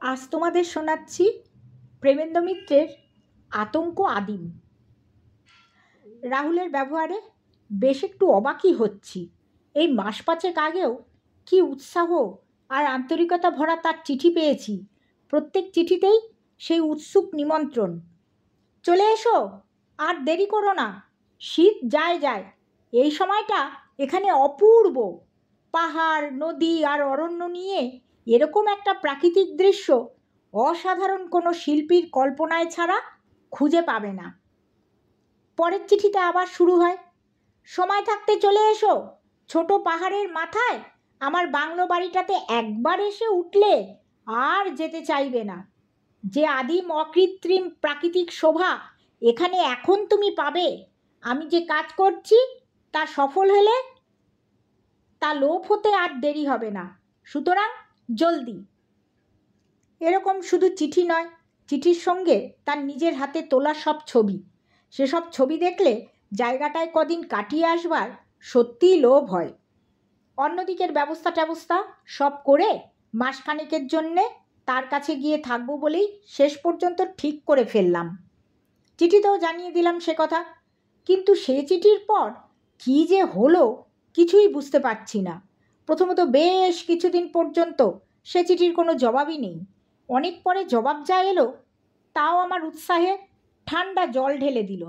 আজ তোমাদের শোনাচ্ছি প্রেমেন্দ্র মিত্রের আতঙ্ক আদিম। রাহুলের ব্যবহারে বেশ একটু অবাকই হচ্ছি। এই মাস পাঁচেক আগেও কি উৎসাহ আর আন্তরিকতা ভরা তার চিঠি পেয়েছি। প্রত্যেক চিঠিতেই সেই উৎসুক নিমন্ত্রণ, চলে এসো, আর দেরি করো না, শীত যায় যায়, এই সময়টা এখানে অপূর্ব, পাহাড় নদী আর অরণ্য নিয়ে এরকম একটা প্রাকৃতিক দৃশ্য অসাধারণ কোনো শিল্পীর কল্পনায় ছাড়া খুঁজে পাবে না। পরের চিঠিতে আবার শুরু হয়, সময় থাকতে চলে এসো, ছোট পাহাড়ের মাথায় আমার বাংলো বাড়িটাতে একবার এসে উঠলে আর যেতে চাইবে না। যে আদিম অকৃত্রিম প্রাকৃতিক শোভা এখানে এখন তুমি পাবে, আমি যে কাজ করছি তা সফল হলে তা লোপ হতে আর দেরি হবে না, সুতরাং জলদি। এরকম শুধু চিঠি নয়, চিঠির সঙ্গে তার নিজের হাতে তোলা সব ছবি। সেসব ছবি দেখলে জায়গাটায় কদিন কাটিয়ে আসবার সত্যিই লোভ হয়। অন্যদিকের ব্যবস্থা সব করে মাসখানেকের জন্যে তার কাছে গিয়ে থাকবো বলেই শেষ পর্যন্ত ঠিক করে ফেললাম। চিঠিতেও জানিয়ে দিলাম সে কথা, কিন্তু সে চিঠির পর কী যে হলো কিছুই বুঝতে পারছি না। প্রথমত বেশ কিছুদিন পর্যন্ত সে চিঠির কোনো জবাবই নেই। অনেক পরে জবাব যা এলো তাও আমার উৎসাহে ঠান্ডা জল ঢেলে দিল।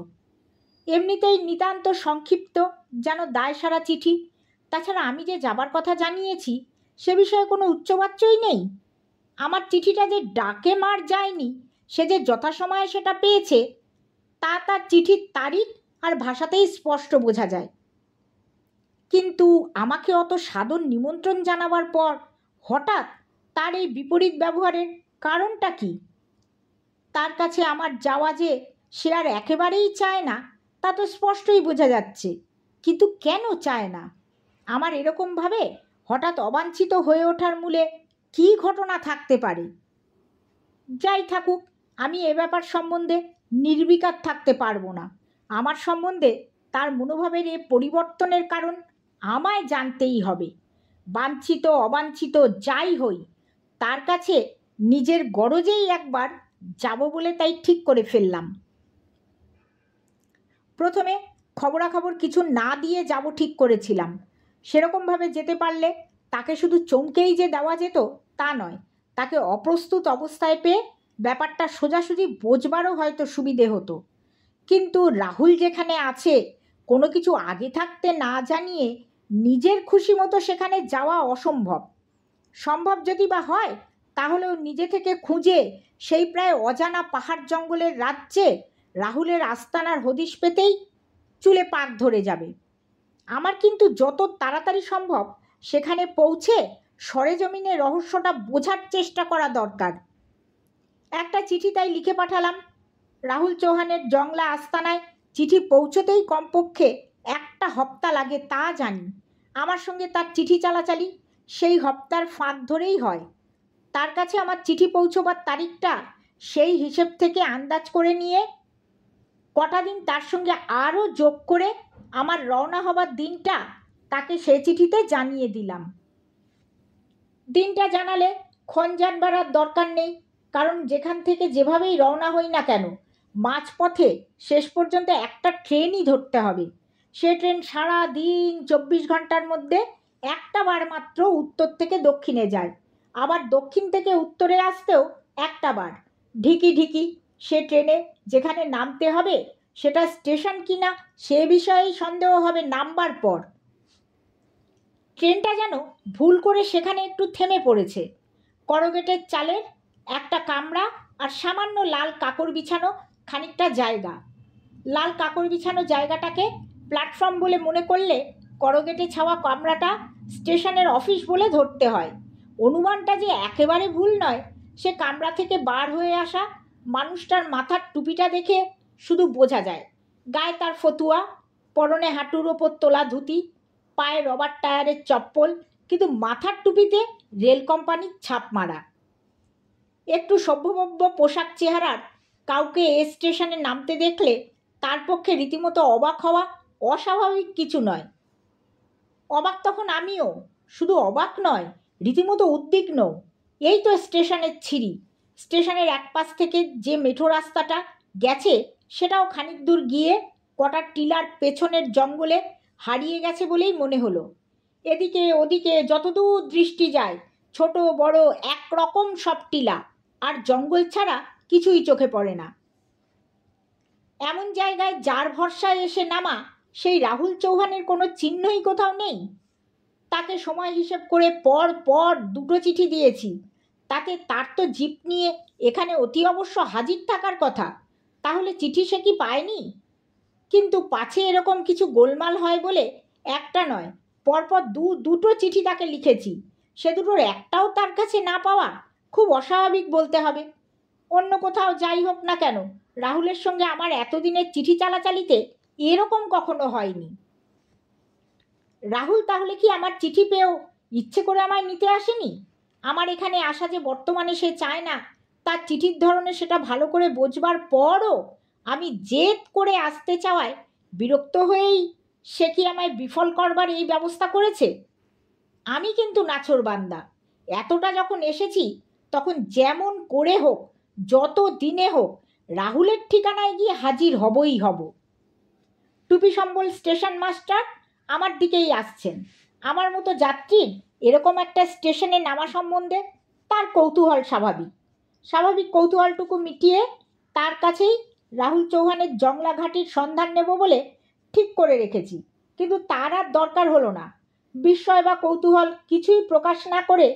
এমনিতেই নিতান্ত সংক্ষিপ্ত, যেন দায়সারা চিঠি। তাছাড়া আমি যে যাবার কথা জানিয়েছি সে বিষয়ে কোনো উচ্চবাচ্যই নেই। আমার চিঠিটা যে ডাকে মার যায়নি, সে যে যথাসময়ে সেটা পেয়েছে তা তার চিঠির তারিখ আর ভাষাতেই স্পষ্ট বোঝা যায়। কিন্তু আমাকে অত সাদর নিমন্ত্রণ জানাবার পর হঠাৎ তার এই বিপরীত ব্যবহারের কারণটা কি? তার কাছে আমার যাওয়া যে সে আর একেবারেই চায় না তা তো স্পষ্টই বোঝা যাচ্ছে, কিন্তু কেন চায় না? আমার এরকমভাবে হঠাৎ অবাঞ্ছিত হয়ে ওঠার মূলে কী ঘটনা থাকতে পারে? যাই থাকুক, আমি এ ব্যাপার সম্বন্ধে নির্বিকার থাকতে পারবো না। আমার সম্বন্ধে তার মনোভাবের এ পরিবর্তনের কারণ আমায় জানতেই হবে। বাঞ্ছিত অবাঞ্ছিত যাই হই, তার কাছে নিজের গরজেই একবার যাব বলে তাই ঠিক করে ফেললাম। প্রথমে খবরাখবর কিছু না দিয়ে যাব ঠিক করেছিলাম। সেরকমভাবে যেতে পারলে তাকে শুধু চমকেই যে দেওয়া যেত তা নয়, তাকে অপ্রস্তুত অবস্থায় পেয়ে ব্যাপারটা সোজাসুজি বোঝবারও হয়তো সুবিধে হতো। কিন্তু রাহুল যেখানে আছে, কোনো কিছু আগে থাকতে না জানিয়ে নিজের খুশি মতো সেখানে যাওয়া অসম্ভব। সম্ভব যদি বা হয় তাহলেও নিজে থেকে খুঁজে সেই প্রায় অজানা পাহাড় জঙ্গলের রাজ্যে রাহুলের আস্তানার হদিশ পেতেই চুলে পাক ধরে যাবে। আমার কিন্তু যত তাড়াতাড়ি সম্ভব সেখানে পৌঁছে সরেজমিনে রহস্যটা বোঝার চেষ্টা করা দরকার। একটা চিঠি তাই লিখে পাঠালাম। রাহুল চৌহানের জংলা আস্তানায় চিঠি পৌঁছতেই কমপক্ষে একটা হপ্তা লাগে তা জানি। আমার সঙ্গে তার চিঠি চালাচালি সেই হপ্তার ফাঁক ধরেই হয়। তার কাছে আমার চিঠি পৌঁছবার তারিখটা সেই হিসেব থেকে আন্দাজ করে নিয়ে কটা দিন তার সঙ্গে আরও যোগ করে আমার রওনা হবার দিনটা তাকে সে চিঠিতে জানিয়ে দিলাম। দিনটা জানালে ক্ষণ জানবার আর দরকার নেই, কারণ যেখান থেকে যেভাবেই রওনা হই না কেন মাঝপথে শেষ পর্যন্ত একটা ট্রেনই ধরতে হবে। সে ট্রেন সারা দিন 24 ঘন্টার মধ্যে একটা বার মাত্র উত্তর থেকে দক্ষিণে যায়, আবার দক্ষিণ থেকে উত্তরে আসতেও একটা বার। ঢিকি ঢিকি সে ট্রেনে যেখানে নামতে হবে সেটা স্টেশন কিনা সে বিষয়েই সন্দেহ হবে নামবার পর। ট্রেনটা যেন ভুল করে সেখানে একটু থেমে পড়েছে। করগেটের চালের একটা কামরা আর সামান্য লাল কাকর বিছানো খানিকটা জায়গা। লাল কাকর বিছানো জায়গাটাকে প্ল্যাটফর্ম বলে মনে করলে করগেটে ছাওয়া কামরাটা স্টেশনের অফিস বলে ধরতে হয়। অনুমানটা যে একেবারে ভুল নয় সে কামরা থেকে বার হয়ে আসা মানুষটার মাথার টুপিটা দেখে শুধু বোঝা যায়। গায়ে তার ফতুয়া, পরনে হাঁটুর ওপর তোলা ধুতি, পায়ে রবার টায়ারের চপ্পল, কিন্তু মাথার টুপিতে রেল কোম্পানির ছাপ মারা। একটু সভ্যভব্য পোশাক চেহারার কাউকে এ স্টেশনে নামতে দেখলে তার পক্ষে রীতিমতো অবাক হওয়া অস্বাভাবিক কিছু নয়। অবাক তখন আমিও, শুধু অবাক নয়, রীতিমতো উদ্বিগ্ন। এই তো স্টেশনের ছিঁড়ি। স্টেশনের এক পাশ থেকে যে মেঠো রাস্তাটা গেছে সেটাও খানিক দূর গিয়ে কটা টিলার পেছনের জঙ্গলে হারিয়ে গেছে বলেই মনে হলো। এদিকে ওদিকে যতদূর দৃষ্টি যায় ছোট বড় একরকম সব টিলা, আর জঙ্গল ছাড়া কিছুই চোখে পড়ে না। এমন জায়গায় যার ভরসায় এসে নামা সেই রাহুল চৌহানের কোনো চিহ্নই কোথাও নেই। তাকে সময় হিসেব করে পর পর 2টো চিঠি দিয়েছি, তাতে তার তো জিপ নিয়ে এখানে অতি অবশ্য হাজির থাকার কথা, তাহলে চিঠি সে কি পায়নি? কিন্তু পাছে এরকম কিছু গোলমাল হয় বলে একটা নয়, পরপর দুটো চিঠি তাকে লিখেছি, সে দুটোর একটাও তার কাছে না পাওয়া খুব অস্বাভাবিক বলতে হবে। অন্য কোথাও যাই হোক না কেন, রাহুলের সঙ্গে আমার এতদিনের চিঠি চালাচালিতে এরকম কখনো হয়নি। রাহুল তাহলে কি আমার চিঠি পেয়েও ইচ্ছে করে আমায় নিতে আসেনি? আমার এখানে আসা যে বর্তমানে সে চায় না, তার চিঠির ধরনে সেটা ভালো করে বোঝবার পরও আমি জেদ করে আসতে চাওয়ায় বিরক্ত হয়েই সে কি আমায় বিফল করবার এই ব্যবস্থা করেছে? আমি কিন্তু নাছোড়বান্দা। এতটা যখন এসেছি তখন যেমন করে হোক, যত দিনে হোক, রাহুলের ঠিকানায় গিয়ে হাজির হবই হব। টুপি সম্বল স্টেশন মাস্টার আমার দিকেই আসছেন। আমার মতো যাত্রীর এরকম একটা স্টেশনে নামা সম্বন্ধে তার কৌতূহল স্বাভাবিক। স্বাভাবিক কৌতূহলটুকু মিটিয়ে তার কাছেই রাহুল চৌহানের জংলা ঘাটির সন্ধান নেব বলে ঠিক করে রেখেছি। কিন্তু তার আর দরকার হলো না। বিস্ময় বা কৌতূহল কিছুই প্রকাশ না করে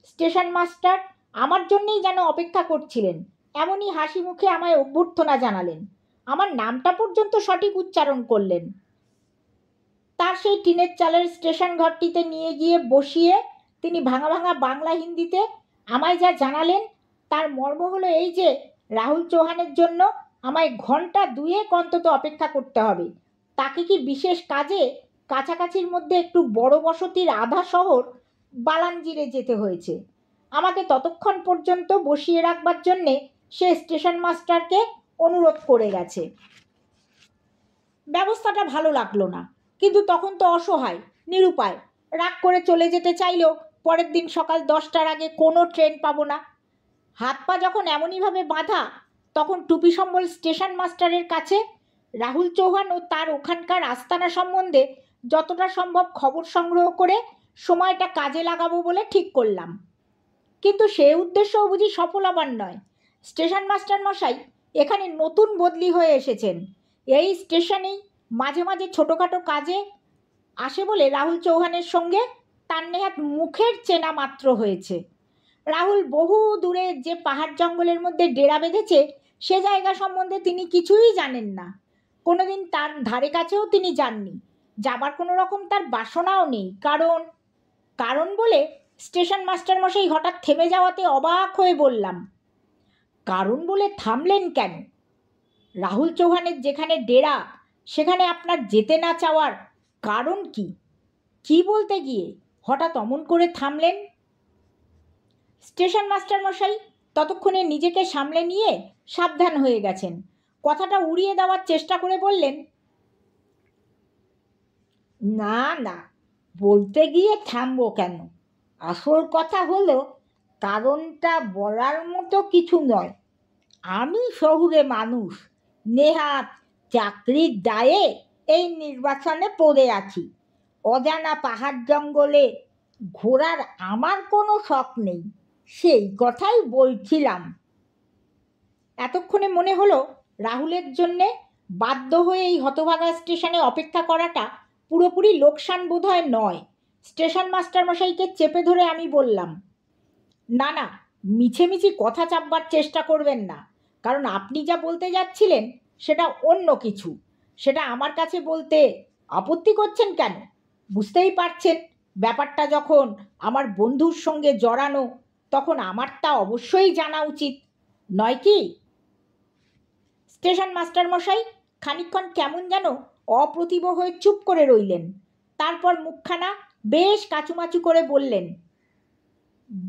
স্টেশন মাস্টার আমার জন্যেই যেন অপেক্ষা করছিলেন, এমনই হাসি মুখে আমায় অভ্যর্থনা জানালেন। আমার নামটা পর্যন্ত সঠিক উচ্চারণ করলেন। তার সেই টিনের চালের স্টেশন ঘরটিতে নিয়ে গিয়ে বসিয়ে তিনি ভাঙা ভাঙা বাংলা হিন্দিতে আমায় যা জানালেন তার মর্ম হলো এই যে রাহুল চৌহানের জন্য আমায় ঘন্টা 2 অন্তত অপেক্ষা করতে হবে। তাকে কি বিশেষ কাজে কাছাকাছির মধ্যে একটু বড় বসতির আধা শহর বালানজিরে যেতে হয়েছে। আমাকে ততক্ষণ পর্যন্ত বসিয়ে রাখবার জন্যে সে স্টেশন মাস্টারকে অনুরোধ করে গেছে। ব্যবস্থাটা ভালো লাগলো না, কিন্তু তখন তো অসহায়, নিরুপায়। রাগ করে চলে যেতে চাইলেও পরের দিন সকাল 10টার আগে কোনো ট্রেন পাবো না। হাত পা যখন এমনইভাবে বাঁধা, তখন টুপি সম্বল স্টেশন মাস্টারের কাছে রাহুল চৌহান ও তার ওখানকার আস্তানা সম্বন্ধে যতটা সম্ভব খবর সংগ্রহ করে সময়টা কাজে লাগাবো বলে ঠিক করলাম। কিন্তু সে উদ্দেশ্যও বুঝি সফল হবার নয়। স্টেশন মাস্টার মশাই এখানে নতুন বদলি হয়ে এসেছেন। এই স্টেশনেই মাঝে মাঝে ছোটোখাটো কাজে আসে বলে রাহুল চৌহানের সঙ্গে তার নেহাত মুখের চেনা মাত্র হয়েছে। রাহুল বহু দূরে যে পাহাড় জঙ্গলের মধ্যে ডেরা বেঁধেছে সে জায়গা সম্বন্ধে তিনি কিছুই জানেন না। কোনোদিন তার ধারে কাছেও তিনি যাননি, যাবার কোনো রকম তার বাসনাও নেই। কারণ বলে স্টেশন মাস্টার মশাই হঠাৎ থেমে যাওয়াতে অবাক হয়ে বললাম, কারণ বলে থামলেন কেন? রাহুল চৌহানের যেখানে ডেরা সেখানে আপনার যেতে না চাওয়ার কারণ কি? কি বলতে গিয়ে হঠাৎ অমন করে থামলেন? স্টেশন মাস্টার মশাই ততক্ষণে নিজেকে সামলে নিয়ে সাবধান হয়ে গেছেন। কথাটা উড়িয়ে দেওয়ার চেষ্টা করে বললেন, না না, বলতে গিয়ে থামবো কেন? আসল কথা হলো কারণটা বলার মতো কিছু নয়। আমি শহুরে মানুষ, নেহাত চাকরির দায়ে এই নির্বাচনে পড়ে আছি। অজানা পাহাড় জঙ্গলে ঘোরার আমার কোনো শখ নেই, সেই কথাই বলছিলাম। এতক্ষণে মনে হলো রাহুলের জন্যে বাধ্য হয়ে এই হতভাগা স্টেশনে অপেক্ষা করাটা পুরোপুরি লোকসান বোধহয় নয়। স্টেশন মাস্টার মশাইকে চেপে ধরে আমি বললাম, না না, মিছেমিছি কথা চাপবার চেষ্টা করবেন না, কারণ আপনি যা বলতে যাচ্ছিলেন সেটা অন্য কিছু। সেটা আমার কাছে বলতে আপত্তি করছেন কেন? বুঝতেই পারছেন ব্যাপারটা যখন আমার বন্ধুর সঙ্গে জড়ানো, তখন আমার তা অবশ্যই জানা উচিত নয় কি? স্টেশন মাস্টার মশাই খানিকক্ষণ কেমন যেন অপ্রতিভ হয়ে চুপ করে রইলেন। তারপর মুখখানা বেশ কাচুমাচু করে বললেন,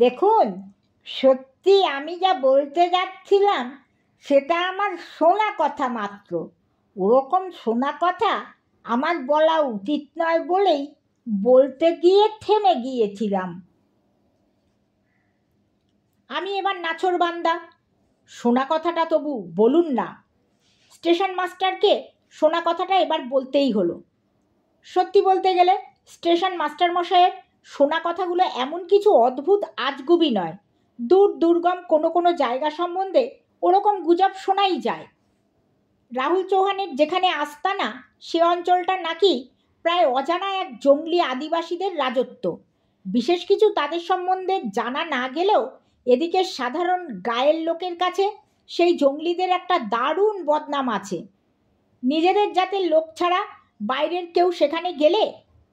দেখুন, সত্যি আমি যা বলতে যাচ্ছিলাম সেটা আমার শোনা কথা মাত্র। ওরকম শোনা কথা আমার বলা উচিত নয় বলেই বলতে গিয়ে থেমে গিয়েছিলাম। আমি এবার নাছোড়বান্দা। শোনা কথাটা তবু বলুন না। স্টেশন মাস্টারকে শোনা কথাটা এবার বলতেই হলো। সত্যি বলতে গেলে স্টেশন মাস্টারমশাইয়ের শোনা কথাগুলো এমন কিছু অদ্ভুত আজগুবি নয়। দূর দুর্গম কোনো কোনো জায়গা সম্বন্ধে ওরকম গুজব শোনাই যায়। রাহুল চৌহানের যেখানে আস্তানা, সে অঞ্চলটা নাকি প্রায় অজানা এক জঙ্গলি আদিবাসীদের রাজত্ব। বিশেষ কিছু তাদের সম্বন্ধে জানা না গেলেও এদিকে সাধারণ গায়ের লোকের কাছে সেই জঙ্গলিদের একটা দারুণ বদনাম আছে। নিজেদের জাতের লোক ছাড়া বাইরের কেউ সেখানে গেলে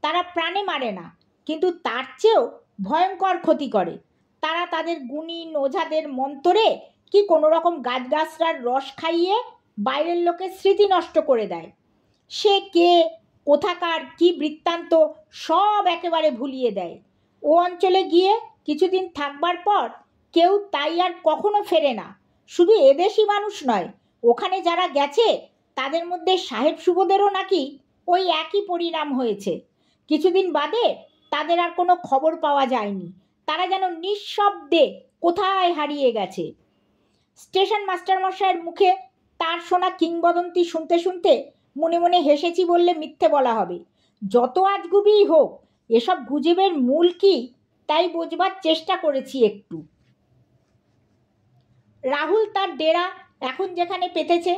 তারা প্রাণে মারে না, কিন্তু তার চেয়েও ভয়ঙ্কর ক্ষতি করে। তারা তাদের গুণিন ওঝাদের মন্তরে কি কোনো রকম গাছগাছরার রস খাইয়ে বাইরের লোকের স্মৃতি নষ্ট করে দেয়। সে কে, কোথাকার, কি বৃত্তান্ত সব একেবারে ভুলিয়ে দেয়। ও অঞ্চলে গিয়ে কিছুদিন থাকবার পর কেউ তাই আর কখনো ফেরে না। শুধু এদেশি মানুষ নয়, ওখানে যারা গেছে তাদের মধ্যে সাহেব সুবোদেরও নাকি ওই একই পরিণাম হয়েছে। কিছুদিন বাদে তাদের আর কোনো খবর পাওয়া যায়নি। তারা যেন নিঃশব্দে কোথায় হারিয়ে গেছে। স্টেশন মাস্টারমশাইয়ের মুখে তার শোনা কিংবদন্তি শুনতে শুনতে মনে মনে হেসেছি বললে মিথ্যে বলা হবে। যত আজগুবিই হোক, এসব গুজবের মূল কি তাই বোঝবার চেষ্টা করেছি একটু। রাহুল তার ডেরা এখন যেখানে পেতেছে,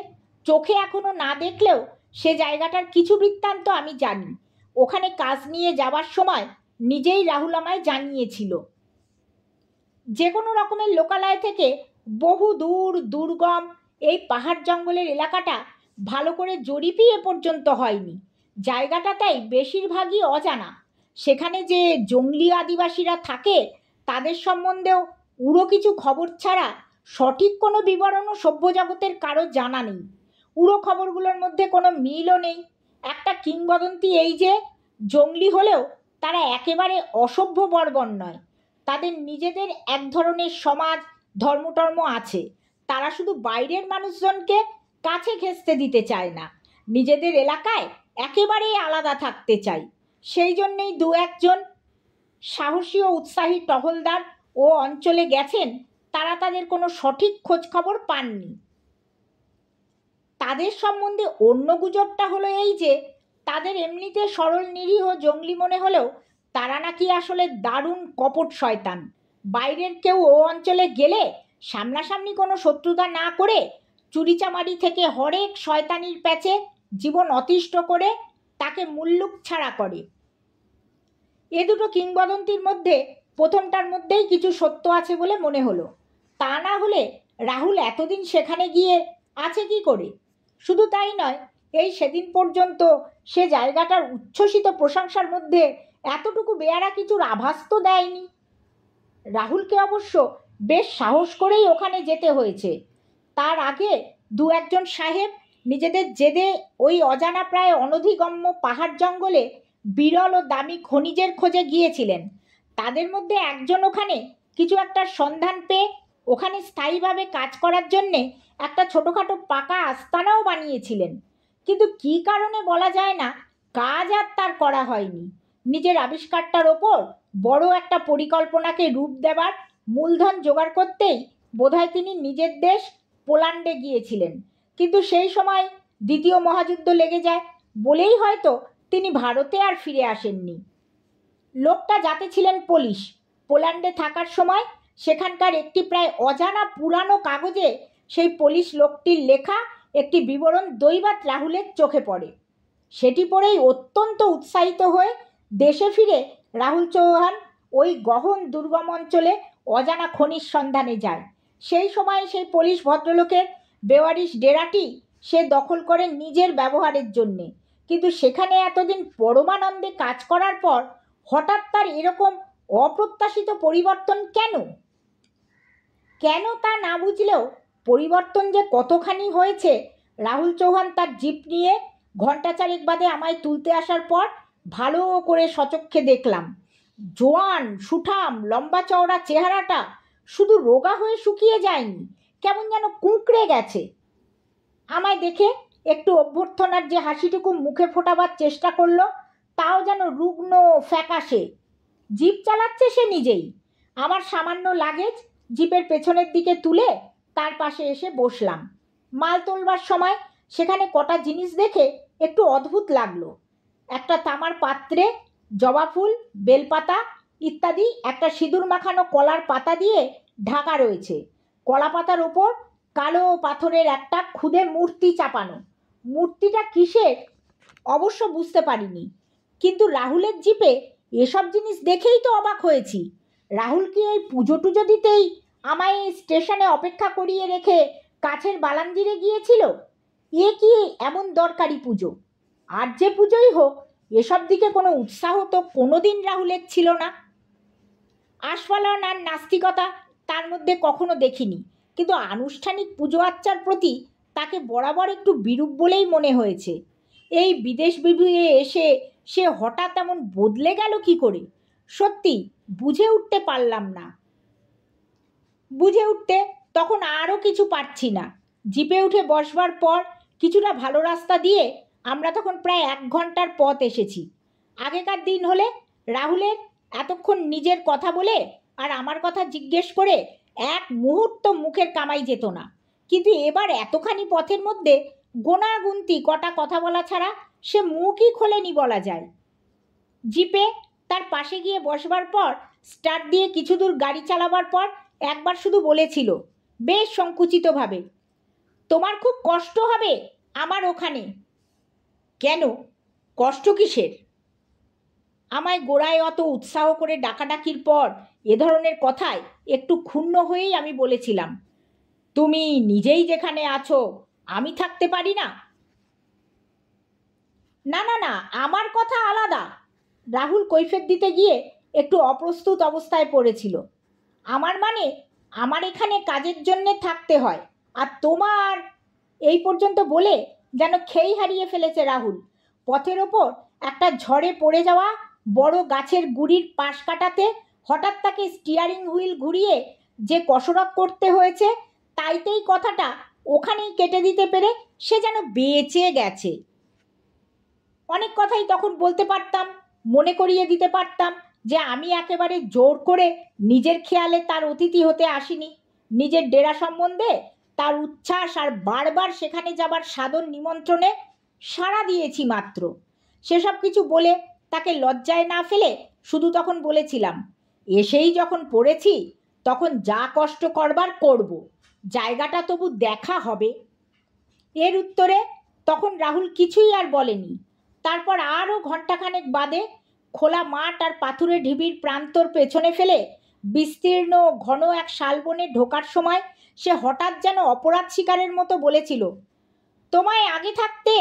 চোখে এখনো না দেখলেও সে জায়গাটার কিছু বৃত্তান্ত আমি জানি। ওখানে কাজ নিয়ে যাবার সময় নিজেই রাহুল আমায় জানিয়েছিল। যে কোনো রকমের লোকালয় থেকে বহু দূর দুর্গম এই পাহাড় জঙ্গলের এলাকাটা ভালো করে জরিপই এ পর্যন্ত হয়নি। জায়গাটা তাই বেশিরভাগই অজানা। সেখানে যে জঙ্গলি আদিবাসীরা থাকে তাদের সম্বন্ধেও উড়ো কিছু খবর ছাড়া সঠিক কোনো বিবরণও সভ্য জগতের কারো জানা নেই। উড়ো খবরগুলোর মধ্যে কোনো মিলও নেই। একটা কিংবদন্তি এই যে, জঙ্গলি হলেও তারা একেবারে অসভ্য বর্বর নয়। তাদের নিজেদের এক ধরনের সমাজ ধর্মটর্ম আছে। তারা শুধু বাইরের মানুষজনকে কাছে ঘেঁষতে দিতে চায় না, নিজেদের এলাকায় একেবারেই আলাদা থাকতে চায়। সেই জন্যেই দু একজন সাহসী ও উৎসাহী টহলদার ও অঞ্চলে গেছেন, তারা তাদের কোনো সঠিক খোঁজ খবর পাননি। তাদের সম্বন্ধে অন্য গুজবটা হলো এই যে, তাদের এমনিতে সরল নিরীহ জঙ্গলি মনে হলেও তারা নাকি আসলে দারুণ কপট শয়তান। বাইরের কেউ ও অঞ্চলে গেলে সামনাসামনি কোনো শত্রুতা না করে চুরিচামারি থেকে হরেক শয়তানির প্যাচে জীবন অতিষ্ঠ করে তাকে মুল্লুক ছাড়া করে। এ দুটো কিংবদন্তির মধ্যে প্রথমটার মধ্যেই কিছু সত্য আছে বলে মনে হলো। তা না হলে রাহুল এতদিন সেখানে গিয়ে আছে কি করে? শুধু তাই নয়, এই সেদিন পর্যন্ত সে জায়গাটার উচ্ছ্বসিত প্রশংসার মধ্যে এতটুকু বেয়ারা কিছুর আভাস তো দেয়নি। রাহুলকে অবশ্য বেশ সাহস করেই ওখানে যেতে হয়েছে। তার আগে দু একজন সাহেব নিজেদের জেদে ওই অজানা প্রায় অনধিগম্য পাহাড় জঙ্গলে বিরল ও দামি খনিজের খোঁজে গিয়েছিলেন। তাদের মধ্যে একজন ওখানে কিছু একটা সন্ধান পেয়ে ওখানে স্থায়ীভাবে কাজ করার জন্যে একটা ছোটোখাটো পাকা আস্তানাও বানিয়েছিলেন। কিন্তু কী কারণে বলা যায় না, কাজ আর তার করা হয়নি। নিজের আবিষ্কারটার ওপর বড় একটা পরিকল্পনাকে রূপ দেবার মূলধন জোগাড় করতেই বোধহয় তিনি নিজের দেশ পোল্যান্ডে গিয়েছিলেন। কিন্তু সেই সময় দ্বিতীয় মহাযুদ্ধ লেগে যায় বলেই হয়তো তিনি ভারতে আর ফিরে আসেননি। লোকটা যাতে ছিলেন পুলিশ, পোল্যান্ডে থাকার সময় সেখানকার একটি প্রায় অজানা পুরানো কাগজে সেই পুলিশ লোকটির লেখা একটি বিবরণ দৈবাৎ রাহুলের চোখে পড়ে। সেটি পড়েই অত্যন্ত উৎসাহিত হয়ে দেশে ফিরে রাহুল চৌহান ওই গহন দুর্গম অঞ্চলে অজানা খনির সন্ধানে যায়। সেই সময় সেই পুলিশ ভদ্রলোকের বেওয়ারিশ ডেরাটি সে দখল করে নিজের ব্যবহারের জন্যে। কিন্তু সেখানে এতদিন পরমানন্দে কাজ করার পর হঠাৎ তার এরকম অপ্রত্যাশিত পরিবর্তন কেন? কেন তা না বুঝলেও পরিবর্তন যে কতখানি হয়েছে রাহুল চৌহান তার জিপ নিয়ে ঘণ্টা চারেক বাদে আমায় তুলতে আসার পর ভালো করে সচক্ষে দেখলাম। জোয়ান সুঠাম লম্বা চওড়া চেহারাটা শুধু রোগা হয়ে শুকিয়ে যায়নি, কেমন যেন কুঁকড়ে গেছে। আমায় দেখে একটু অভ্যর্থনার যে হাসিটুকু মুখে ফোটাবার চেষ্টা করলো, তাও যেন রুগ্ন ফ্যাকাশে। জিপ চালাচ্ছে সে নিজেই। আমার সামান্য লাগেজ জিপের পেছনের দিকে তুলে তার পাশে এসে বসলাম। মাল তোলবার সময় সেখানে কটা জিনিস দেখে একটু অদ্ভুত লাগলো। একটা তামার পাত্রে জবা ফুল, বেলপাতা ইত্যাদি একটা সিঁদুর মাখানো কলার পাতা দিয়ে ঢাকা রয়েছে। কলা পাতার ওপর কালো পাথরের একটা খুদে মূর্তি চাপানো। মূর্তিটা কিসের অবশ্য বুঝতে পারিনি, কিন্তু রাহুলের জিপে এসব জিনিস দেখেই তো অবাক হয়েছি। রাহুল কি এই পুজো টুজো দিতেই আমায় স্টেশনে অপেক্ষা করিয়ে রেখে কাছের বালাঞ্জিরে গিয়েছিল? এ কি এমন দরকারি পুজো? আর যে পুজোই হোক, এসব দিকে কোনো উৎসাহ তো কোনোদিন রাহুলের ছিল না। আস্ফালন আর নাস্তিকতা তার মধ্যে কখনো দেখিনি, কিন্তু আনুষ্ঠানিক পুজো আচ্চার প্রতি তাকে বরাবর একটু বিরূপ বলেই মনে হয়েছে। এই বিদেশ বিভুঁয়ে এসে সে হঠাৎ এমন বদলে গেল কি করে? সত্যি বুঝে উঠতে পারলাম না। বুঝে উঠতে তখন আরও কিছু পারছি না। জিপে উঠে বসবার পর কিছুটা ভালো রাস্তা দিয়ে আমরা তখন প্রায় 1 ঘন্টার পথ এসেছি। আগেকার দিন হলে রাহুলের এতক্ষণ নিজের কথা বলে আর আমার কথা জিজ্ঞেস করে 1 মুহূর্ত মুখের কামাই যেত না, কিন্তু এবার এতখানি পথের মধ্যে গোনাগুনতি কটা কথা বলা ছাড়া সে মুখই খোলেনি বলা যায়। জিপে তার পাশে গিয়ে বসবার পর স্টার্ট দিয়ে কিছু দূর গাড়ি চালাবার পর একবার শুধু বলেছিল বেশ সংকুচিতভাবে, তোমার খুব কষ্ট হবে আমার ওখানে। কেন? কষ্ট কিসের? আমায় গোড়ায় অত উৎসাহ করে ডাকাডাকির পর এ ধরনের কথায় একটু ক্ষুণ্ণ হয়েই আমি বলেছিলাম, তুমি নিজেই যেখানে আছো আমি থাকতে পারি না? না না না, আমার কথা আলাদা। রাহুল কৈফিয়ত দিতে গিয়ে একটু অপ্রস্তুত অবস্থায় পড়েছিল। আমার মানে আমার এখানে কাজের জন্যে থাকতে হয়, আর তোমার এই পর্যন্ত বলে যেন খেই হারিয়ে ফেলেছে রাহুল। পথের ওপর একটা ঝড়ে পড়ে যাওয়া বড় গাছের গুড়ির পাশ কাটাতে হঠাৎ তাকে স্টিয়ারিং হুইল ঘুরিয়ে যে কসরত করতে হয়েছে, তাইতেই কথাটা ওখানেই কেটে দিতে পেরে সে যেন বেঁচে গেছে। অনেক কথাই তখন বলতে পারতাম, মনে করিয়ে দিতে পারতাম যে আমি একেবারে জোর করে নিজের খেয়ালে তার অতিথি হতে আসিনি। নিজের ডেরা সম্বন্ধে তার উচ্ছ্বাস আর বারবার সেখানে যাবার সাদর নিমন্ত্রণে সাড়া দিয়েছি মাত্র। সেসব কিছু বলে তাকে লজ্জায় না ফেলে শুধু তখন বলেছিলাম, এসেই যখন পড়েছি তখন যা কষ্ট করবার করব, জায়গাটা তবু দেখা হবে। এর উত্তরে তখন রাহুল কিছুই আর বলেনি। তারপর আরও ঘণ্টাখানেক বাদে খোলা মাঠ আর পাথুরে ঢিবির প্রান্তর পেছনে ফেলে বিস্তীর্ণ ঘন এক শালবনে ঢোকার সময় সে হঠাৎ যেন অপরাধ শিকারের মতো বলেছিল, তোমায় আগে থাকতে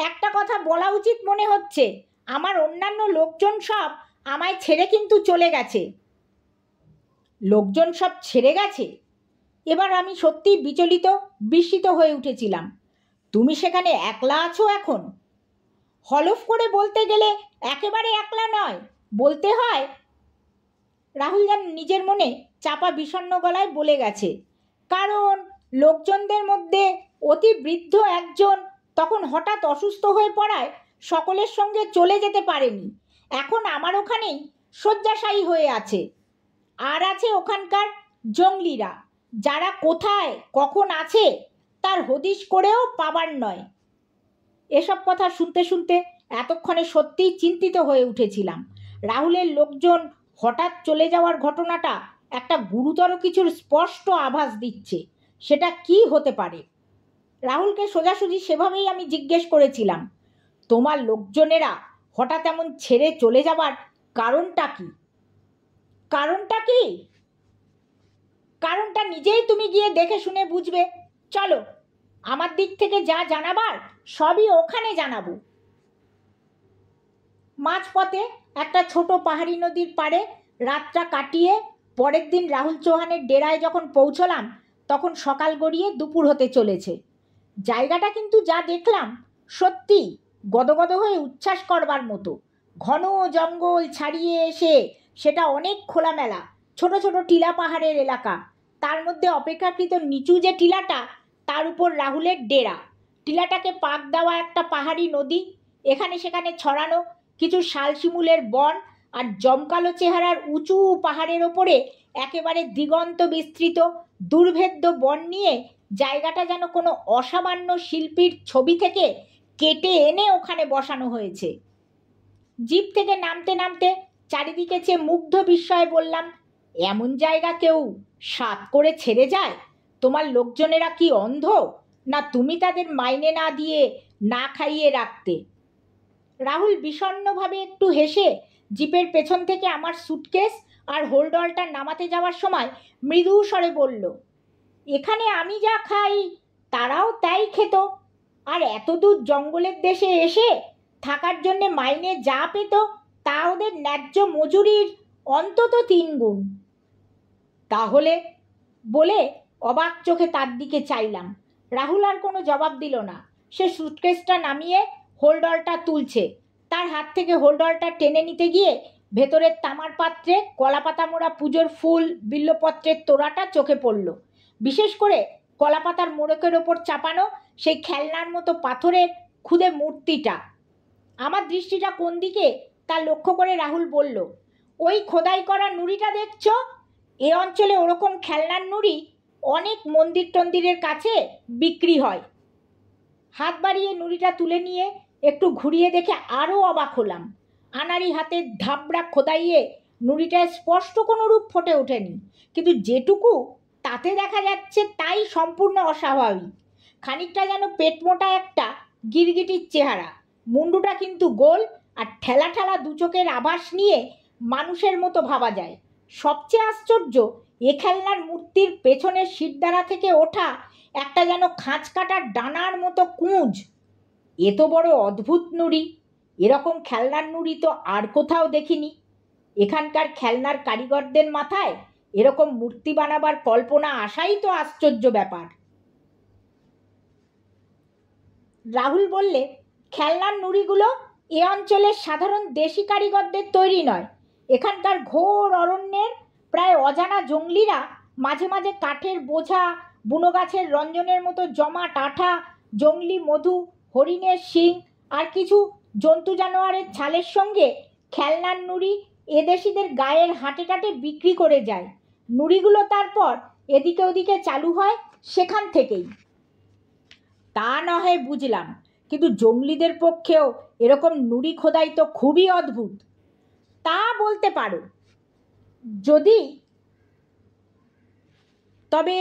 একটা কথা বলা উচিত মনে হচ্ছে, আমার অন্যান্য লোকজন সব আমায় ছেড়ে কিন্তু চলে গেছে। লোকজন সব ছেড়ে গেছে? এবার আমি সত্যি বিচলিত, বিস্মিত হয়ে উঠেছিলাম। তুমি সেখানে একলা আছো এখন? হলফ করে বলতে গেলে একেবারে একলা নয়, বলতে হয়। রাহুল যেন নিজের মনে চাপা বিষণ্ণ গলায় বলে গেছে, কারণ লোকজনদের মধ্যে অতি বৃদ্ধ একজন তখন হঠাৎ অসুস্থ হয়ে পড়ায় সকলের সঙ্গে চলে যেতে পারেনি। এখন আমার ওখানেই শয্যাশায়ী হয়ে আছে। আর আছে ওখানকার জঙ্গলিরা, যারা কোথায় কখন আছে তার হদিশ করেও পাবার নয়। এসব কথা শুনতে শুনতে এতক্ষণে সত্যিই চিন্তিত হয়ে উঠেছিলাম। রাহুলের লোকজন হঠাৎ চলে যাওয়ার ঘটনাটা একটা গুরুতর কিছুর স্পষ্ট আভাস দিচ্ছে। সেটা কি হতে পারে? রাহুলকে সোজাসুজি সেভাবেই আমি জিজ্ঞেস করেছিলাম, তোমার লোকজনেরা হঠাৎ এমন ছেড়ে চলে যাবার কারণটা কি? কারণটা কি? কারণটা নিজেই তুমি গিয়ে দেখে শুনে বুঝবে। চলো, আমার দিক থেকে যা জানাবার সবই ওখানে জানাবো। মাঝপথে একটা ছোট পাহাড়ি নদীর পাড়ে রাতটা কাটিয়ে পরের দিন রাহুল চৌহানের ডেরায় যখন পৌঁছলাম তখন সকাল গড়িয়ে দুপুর হতে চলেছে। জায়গাটা কিন্তু যা দেখলাম সত্যি গদগদ হয়ে উচ্ছ্বাস করবার মতো। ঘন জঙ্গল ছাড়িয়ে এসে সেটা অনেক খোলামেলা ছোট ছোট টিলা পাহাড়ের এলাকা। তার মধ্যে অপেক্ষাকৃত নিচু যে টিলাটা, তার উপর রাহুলের ডেরা। টিলাটাকে পাক দেওয়া একটা পাহাড়ি নদী, এখানে সেখানে ছড়ানো কিছু শাল শিমুলের বন আর জমকালো চেহারার উঁচু পাহাড়ের ওপরে একেবারে দিগন্ত বিস্তৃত দুর্ভেদ্য বন নিয়ে জায়গাটা যেন কোনো অসামান্য শিল্পীর ছবি থেকে কেটে এনে ওখানে বসানো হয়েছে। জিপ থেকে নামতে নামতে চারিদিকে চেয়ে মুগ্ধ বিস্ময়ে বললাম, এমন জায়গা কেউ সাত করে ছেড়ে যায়? তোমার লোকজনেরা কি অন্ধ, না তুমি তাদের মাইনে না দিয়ে না খাইয়ে রাখতে? রাহুল বিষণ্ণভাবে একটু হেসে জিপের পেছন থেকে আমার সুটকেস আর হোল্ডলটা নামাতে যাওয়ার সময় মৃদু স্বরে বলল, এখানে আমি যা খাই তারাও তাই খেত, আর এত দূর জঙ্গলের দেশে এসে থাকার জন্যে মাইনে যা পেত তা ওদের ন্যায্য মজুরির অন্তত 3 গুণ। তাহলে বলে অবাক চোখে তার দিকে চাইলাম। রাহুল আর কোনো জবাব দিল না। সে সুটকেসটা নামিয়ে হোল্ডলটা তুলছে। তার হাত থেকে হোল্ডলটা টেনে নিতে গিয়ে ভেতরের তামার পাত্রে কলাপাতা মোড়া পুজোর ফুল বিল্লপত্রের তোড়াটা চোখে পড়ল। বিশেষ করে কলাপাতার মোড়কের ওপর চাপানো সেই খেলনার মতো পাথরের খুদে মূর্তিটা। আমার দৃষ্টিটা কোন দিকে তা লক্ষ্য করে রাহুল বলল, ওই খোদাই করা নুড়িটা দেখছ? এ অঞ্চলে ওরকম খেলনার নুড়ি অনেক মন্দির টন্দিরের কাছে বিক্রি হয়। হাত বাড়িয়ে নুড়িটা তুলে নিয়ে একটু ঘুরিয়ে দেখে আরও অবাক হলাম। আনাড়ি হাতের ধাবড়া খোদাইয়ে নুড়িটায় স্পষ্ট কোনো রূপ ফুটে ওঠেনি, কিন্তু যেটুকু তাতে দেখা যাচ্ছে তাই সম্পূর্ণ অস্বাভাবিক। খানিকটা যেন পেটমোটা একটা গিরগিটির চেহারা, মুন্ডুটা কিন্তু গোল, আর ঠেলা ঠেলা দু চোখের আভাস নিয়ে মানুষের মতো ভাবা যায়। সবচেয়ে আশ্চর্য, এ খেলনার মূর্তির পেছনের শিরদাঁড়া থেকে ওঠা একটা যেন খাঁচ কাটার ডানার মতো কুঁজ। এ তো বড় অদ্ভুত নুড়ি। এরকম খেলনার নুড়ি তো আর কোথাও দেখিনি। এখানকার খেলনার কারিগরদের মাথায় এরকম মূর্তি বানাবার কল্পনা আসাই তো আশ্চর্য ব্যাপার। রাহুল বললে, খেলনার নুড়িগুলো এ অঞ্চলের সাধারণ দেশি কারিগরদের তৈরি নয়। এখানকার ঘোর অরণ্যের প্রায় অজানা জঙ্গলিরা মাঝে মাঝে কাঠের বোঝা, বুনো গাছের রঞ্জনের মতো জমা টাঠা, জঙ্গলি মধু, হরিণের শিং আর কিছু জন্তু জানোয়ারের ছালের সঙ্গে খেলনার নুড়ি এদেশিদের গায়ের হাটে টাটে বিক্রি করে যায়। নুড়িগুলো তারপর এদিকে ওদিকে চালু হয় সেখান থেকেই। তা না হয় বুঝলাম, কিন্তু জঙ্গলিদের পক্ষেও এরকম নুড়ি খোদাই তো খুবই অদ্ভুত। তা বলতে পারো যদি, তবে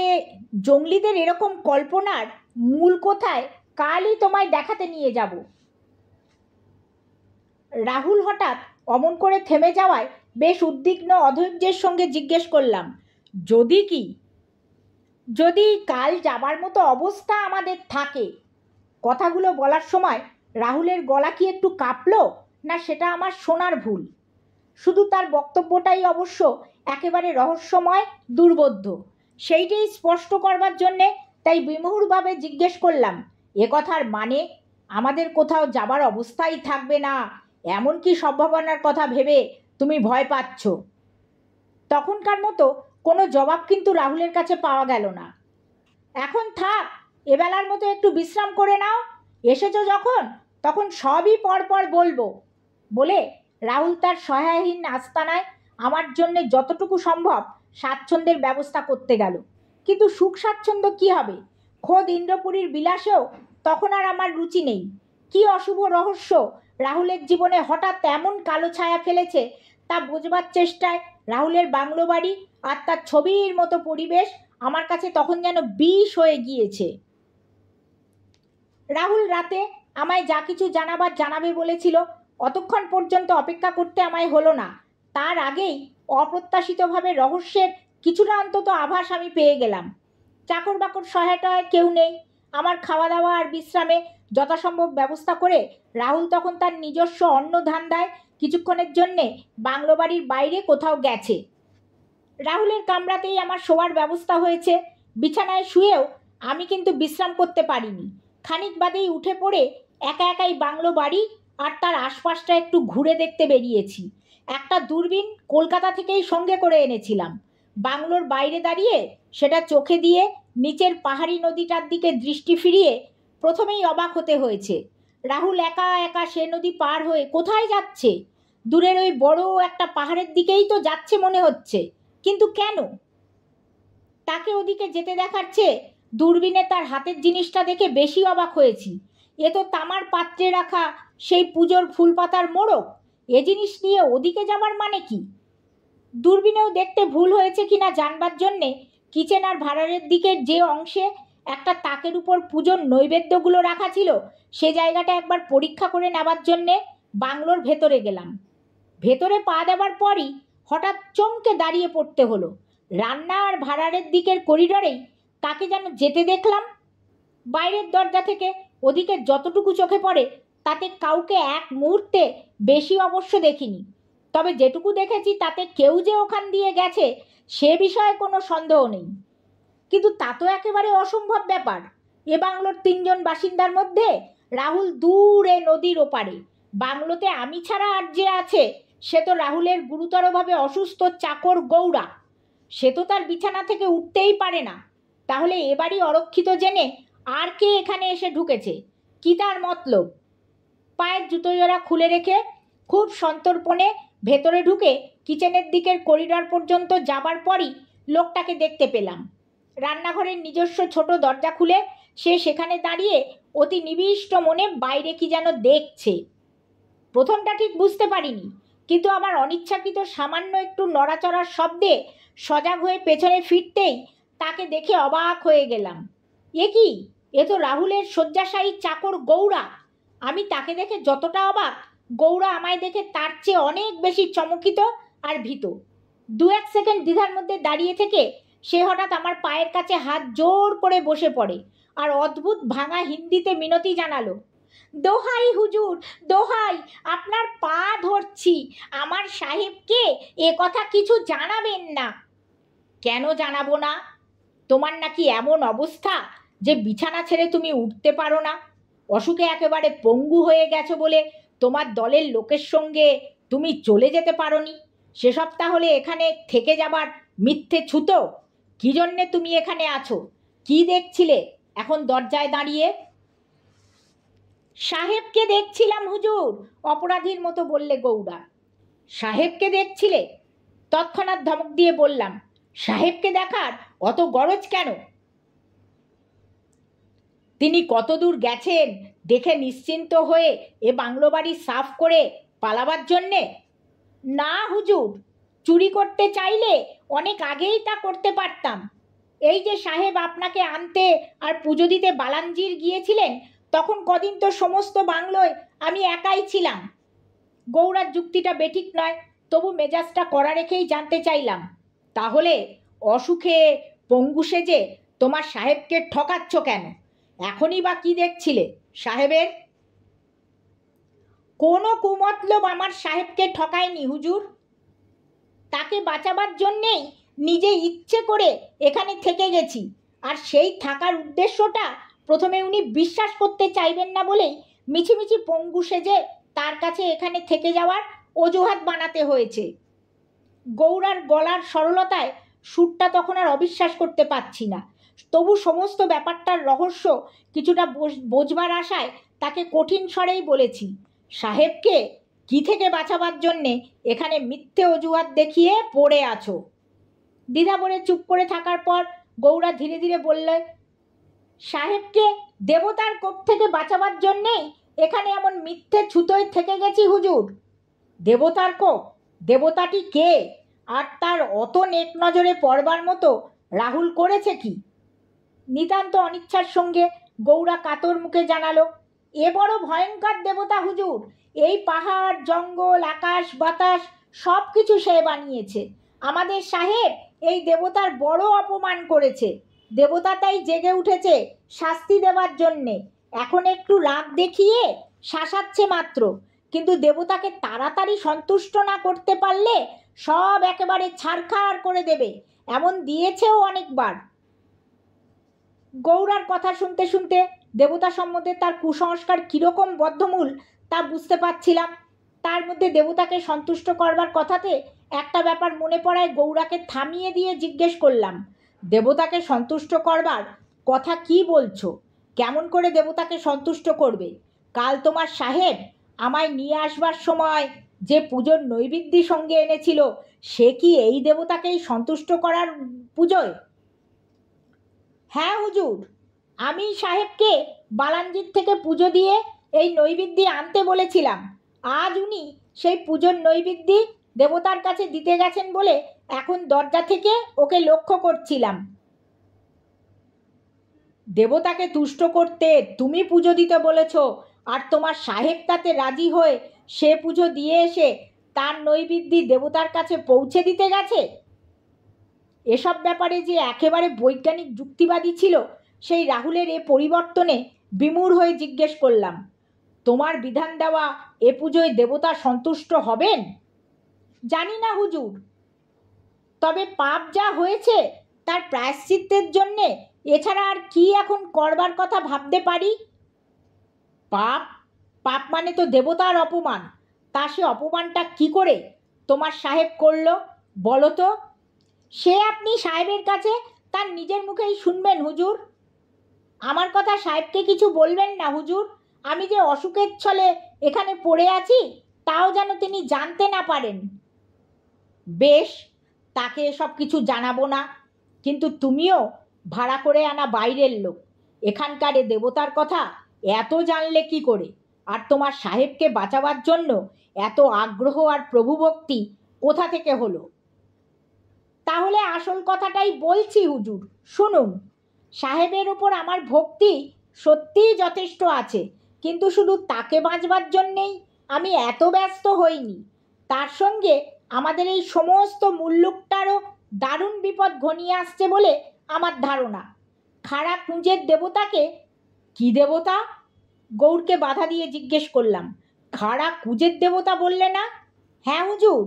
জঙ্গলিদের এরকম কল্পনার মূল কোথায় কালই তোমায় দেখাতে নিয়ে যাব। রাহুল হঠাৎ অমন করে থেমে যাওয়ায় বেশ উদ্বিগ্ন অধৈর্যের সঙ্গে জিজ্ঞেস করলাম, যদি কি? যদি কাল যাবার মতো অবস্থা আমাদের থাকে। কথাগুলো বলার সময় রাহুলের গলা কি একটু কাঁপলো, না সেটা আমার শোনার ভুল? শুধু তার বক্তব্যটাই অবশ্য একেবারে রহস্যময়, দুর্বোধ্য। সেইটাই স্পষ্ট করবার জন্যে তাই বিমূঢ়ভাবে জিজ্ঞেস করলাম, এ কথার মানে আমাদের কোথাও যাবার অবস্থাই থাকবে না, এমন কি সম্ভাবনার কথা ভেবে তুমি ভয় পাচ্ছ? তখনকার মতো কোনো জবাব কিন্তু রাহুলের কাছে পাওয়া গেল না। এখন থাক, এবেলার মতো একটু বিশ্রাম করে নাও। এসেছো যখন, তখন সবই পরপর বলবো বলে রাহুল তার সহায়হীন আস্তানায় আমার জন্যে যতটুকু সম্ভব স্বাচ্ছন্দ্যের ব্যবস্থা করতে গেল। কিন্তু সুখ স্বাচ্ছন্দ্য কী হবে? খোদ ইন্দ্রপুরীর বিলাসেও তখন আর আমার রুচি নেই। কি অশুভ রহস্য রাহুলের জীবনে হঠাৎ এমন কালো ছায়া ফেলেছে তা বোঝবার চেষ্টায় রাহুলের বাংলো বাড়ি আর তার ছবির মতো পরিবেশ আমার কাছে তখন যেন বিষ হয়ে গিয়েছে। রাহুল রাতে আমায় যা কিছু জানাবার জানাবে বলেছিল, অতক্ষণ পর্যন্ত অপেক্ষা করতে আমায় হলো না। তার আগেই অপ্রত্যাশিতভাবে রহস্যের কিছুটা অন্তত আভাস আমি পেয়ে গেলাম। চাকর বাকর সহায়তায় কেউ নেই। আমার খাওয়া দাওয়া আর বিশ্রামে যথাসম্ভব ব্যবস্থা করে রাহুল তখন তার নিজস্ব অন্য ধান্দায় কিছুক্ষণের জন্যে বাংলো বাড়ির বাইরে কোথাও গেছে। রাহুলের কামরাতেই আমার শোয়ার ব্যবস্থা হয়েছে। বিছানায় শুয়েও আমি কিন্তু বিশ্রাম করতে পারিনি। খানিক বাদেই উঠে পড়ে একা একাই বাংলো বাড়ি আর তার আশপাশটা একটু ঘুরে দেখতে বেরিয়েছি। একটা দূরবীন কলকাতা থেকেই সঙ্গে করে এনেছিলাম। বাংলোর বাইরে দাঁড়িয়ে সেটা চোখে দিয়ে নিচের পাহাড়ি নদীটার দিকে দৃষ্টি ফিরিয়ে প্রথমেই অবাক হতে হয়েছে। রাহুল একা একা সে নদী পার হয়ে কোথায় যাচ্ছে? দূরের ওই বড় একটা পাহাড়ের দিকেই তো যাচ্ছে মনে হচ্ছে, কিন্তু কেন? তাকে ওদিকে যেতে দেখার চেয়ে দূরবীনে তার হাতের জিনিসটা দেখে বেশি অবাক হয়েছি। এ তো তামার পাত্রে রাখা সেই পুজোর ফুলপাতার মোড়ক। এ জিনিস নিয়ে ওদিকে যাবার মানে কি? দূরবীনেও দেখতে ভুল হয়েছে কিনা জানবার জন্যে কিচেন আর ভাড়ারের দিকের যে অংশে একটা তাকের উপর পুজোর নৈবেদ্যগুলো রাখা ছিল সে জায়গাটা একবার পরীক্ষা করে নেবার জন্যে বাংলোর ভেতরে গেলাম। ভেতরে পা দেবার পরই হঠাৎ চমকে দাঁড়িয়ে পড়তে হলো। রান্না আর ভাড়ারের দিকের করিডরেই তাকে যেন যেতে দেখলাম। বাইরের দরজা থেকে ওদিকে যতটুকু চোখে পড়ে তাতে কাউকে এক মুহূর্তে বেশি অবশ্য দেখিনি, তবে যেটুকু দেখেছি তাতে কেউ যে ওখান দিয়ে গেছে সে বিষয়ে কোনো সন্দেহ নেই। কিন্তু তা তো একেবারে অসম্ভব ব্যাপার। এ বাংলোর 3জন বাসিন্দার মধ্যে রাহুল দূরে নদীর ওপারে, বাংলোতে আমি ছাড়া আর যে আছে সে তো রাহুলের গুরুতরভাবে অসুস্থ চাকর গৌরা। সে তো তার বিছানা থেকে উঠতেই পারে না। তাহলে এবারই অরক্ষিত জেনে আর কে এখানে এসে ঢুকেছে? কি তার মতলব? পায়ের জুতো জোড়া খুলে রেখে খুব সন্তর্পণে ভেতরে ঢুকে কিচেনের দিকের করিডর পর্যন্ত যাবার পরই লোকটাকে দেখতে পেলাম। রান্নাঘরের নিজস্ব ছোট দরজা খুলে সে সেখানে দাঁড়িয়ে অতি নিবিষ্ট মনে বাইরে কি যেন দেখছে। প্রথমটা ঠিক বুঝতে পারিনি, কিন্তু আমার অনিচ্ছাকৃত সামান্য একটু নড়াচড়ার শব্দে সজাগ হয়ে পেছনে ফিরতেই তাকে দেখে অবাক হয়ে গেলাম। এ কি? এ তো রাহুলের শয্যাশায়ী চাকর গৌরা। আমি তাকে দেখে যতটা অবাক, গৌরা আমায় দেখে তার চেয়ে অনেক বেশি চমকিত আর ভীত। 1 সেকেন্ড দ্বিধার মধ্যে দাঁড়িয়ে থেকে সে হঠাৎ আমার পায়ের কাছে হাত জোর করে বসে পড়ে আর অদ্ভুত ভাঙা হিন্দিতে মিনতি জানালো, দোহাই হুজুর, দোহাই, আপনার পা ধরছি, আমার সাহেবকে এ কথা কিছু জানাবেন না। কেন জানাবো না? তোমার নাকি এমন অবস্থা যে বিছানা ছেড়ে তুমি উঠতে পারো না? অসুখে একেবারে পঙ্গু হয়ে গেছো বলে তোমার দলের লোকের সঙ্গে তুমি চলে যেতে পারোনি? সেসব তাহলে এখানে থেকে যাবার মিথ্যে ছুতো? কি জন্যে তুমি এখানে আছো? কি দেখছিলে এখন দরজায় দাঁড়িয়ে? সাহেবকে দেখছিলাম হুজুর, অপরাধীর মতো বললে গৌরা। সাহেবকে দেখছিলে? তৎক্ষণাৎ ধমক দিয়ে বললাম, সাহেবকে দেখার অত গরজ কেন? তিনি কত দূর গেছেন দেখে নিশ্চিন্ত হয়ে এ বাংলো বাড়ি সাফ করে পালাবার জন্যে? না হুজুর, চুরি করতে চাইলে অনেক আগেই তা করতে পারতাম। এই যে সাহেব আপনাকে আনতে আর পুজো দিতে বালাঞ্জির গিয়েছিলেন, তখন কদিন তো সমস্ত বাংলোয় আমি একাই ছিলাম। গৌড়ার যুক্তিটা বেঠিক নয়, তবু মেজাজটা কড়া রেখেই জানতে চাইলাম, তাহলে অসুখে পঙ্গু সেজে তোমার সাহেবকে ঠকাচ্ছ কেন? এখনই বা কি দেখছিলে সাহেবের? কোনো কুমতলব আমার সাহেবকে ঠকায়নি হুজুর। তাকে বাঁচাবার জন্যেই নিজে ইচ্ছে করে এখানে থেকে গেছি, আর সেই থাকার উদ্দেশ্যটা প্রথমে উনি বিশ্বাস করতে চাইবেন না বলেই মিছিমিছি পঙ্গু সেজে তার কাছে এখানে থেকে যাওয়ার অজুহাত বানাতে হয়েছে। গৌড়ার গলার সরলতায় সুরটা তখন আর অবিশ্বাস করতে পারছি না, তবু সমস্ত ব্যাপারটার রহস্য কিছুটা বোঝবার আশায় তাকে কঠিন স্বরেই বলেছি, সাহেবকে কি থেকে বাঁচাবার জন্যে এখানে মিথ্যে অজুহাত দেখিয়ে পড়ে আছো? দ্বিধা ভরে চুপ করে থাকার পর গৌড়া ধীরে ধীরে বললে, সাহেবকে দেবতার কোপ থেকে বাঁচাবার জন্যেই এখানে এমন মিথ্যে ছুতোয় থেকে গেছি হুজুর। দেবতার কোপ? দেবতাটি কে? আর তার অত নেক নজরে পড়বার মতো রাহুল করেছে কি? নিতান্ত অনিচ্ছার সঙ্গে গৌড়া কাতর মুখে জানালো, এ বড় ভয়ঙ্কর দেবতা হুজুর। এই পাহাড় জঙ্গল আকাশ বাতাস সব কিছু সে বানিয়েছে। আমাদের সাহেব এই দেবতার বড় অপমান করেছে। দেবতা তাই জেগে উঠেছে শাস্তি দেবার জন্যে। এখন একটু রাগ দেখিয়ে শাসাচ্ছে মাত্র, কিন্তু দেবতাকে তাড়াতাড়ি সন্তুষ্ট না করতে পারলে সব একেবারে ছারখার করে দেবে, এমন দিয়েছেও অনেকবার। গৌড়ার কথা শুনতে শুনতে দেবতা সম্বন্ধে তার কুসংস্কার কীরকম বদ্ধমূল তা বুঝতে পারছিলাম। তার মধ্যে দেবতাকে সন্তুষ্ট করবার কথাতে একটা ব্যাপার মনে পড়ায় গৌড়াকে থামিয়ে দিয়ে জিজ্ঞেস করলাম, দেবতাকে সন্তুষ্ট করবার কথা কি বলছো? কেমন করে দেবতাকে সন্তুষ্ট করবে? কাল তোমার সাহেব আমায় নিয়ে আসবার সময় যে পুজোর নৈবেদ্য সঙ্গে এনেছিল সে কি এই দেবতাকেই সন্তুষ্ট করার পুজোয়? হ্যাঁ হুজুর, আমি সাহেবকে বালানজির থেকে পুজো দিয়ে এই নৈবেদ্য আনতে বলেছিলাম। আজ উনি সেই পুজোর নৈবেদ্য দেবতার কাছে দিতে গেছেন বলে এখন দরজা থেকে ওকে লক্ষ্য করছিলাম। দেবতাকে তুষ্ট করতে তুমি পুজো দিতে বলেছ, আর তোমার সাহেব তাতে রাজি হয়ে সে পুজো দিয়ে এসে তার নৈবেদ্য দেবতার কাছে পৌঁছে দিতে গেছে। এসব ব্যাপারে যে একেবারে বৈজ্ঞানিক যুক্তিবাদী ছিল সেই রাহুলের এ পরিবর্তনে বিমূঢ় হয়ে জিজ্ঞেস করলাম, তোমার বিধান দেওয়া এ পুজোয় দেবতা সন্তুষ্ট হবেন? জানি না হুজুর, তবে পাপ যা হয়েছে তার প্রায়শ্চিত্তের জন্যে এছাড়া আর কি এখন করবার কথা ভাবতে পারি? পাপ? পাপ মানে তো দেবতার অপমান। তা সে অপমানটা কি করে তোমার সাহেব করলো বলো তো? সে আপনি সাহেবের কাছে তার নিজের মুখেই শুনবেন হুজুর। আমার কথা সাহেবকে কিছু বলবেন না হুজুর। আমি যে অসুখের ছলে এখানে পড়ে আছি তাও যেন তিনি জানতে না পারেন। বেশ, তাকে এসব কিছু জানাবো না, কিন্তু তুমিও ভাড়া করে আনা বাইরের লোক, এখানকার এ দেবতার কথা এত জানলে কি করে? আর তোমার সাহেবকে বাঁচাবার জন্য এত আগ্রহ আর প্রভুভক্তি কোথা থেকে হলো? তাহলে আসল কথাটাই বলছি হুজুর, শুনুন। সাহেবের ওপর আমার ভক্তি সত্যিই যথেষ্ট আছে, কিন্তু শুধু তাকে বাঁচবার জন্যেই আমি এত ব্যস্ত হইনি। তার সঙ্গে আমাদের এই সমস্ত মুল্লুকটারও দারুণ বিপদ ঘনিয়ে আসছে বলে আমার ধারণা। খাড়া কুঁজের দেবতাকে। কি দেবতা? গৌরকে বাধা দিয়ে জিজ্ঞেস করলাম। খাড়া কুঁজের দেবতা বললে না? হ্যাঁ হুজুর,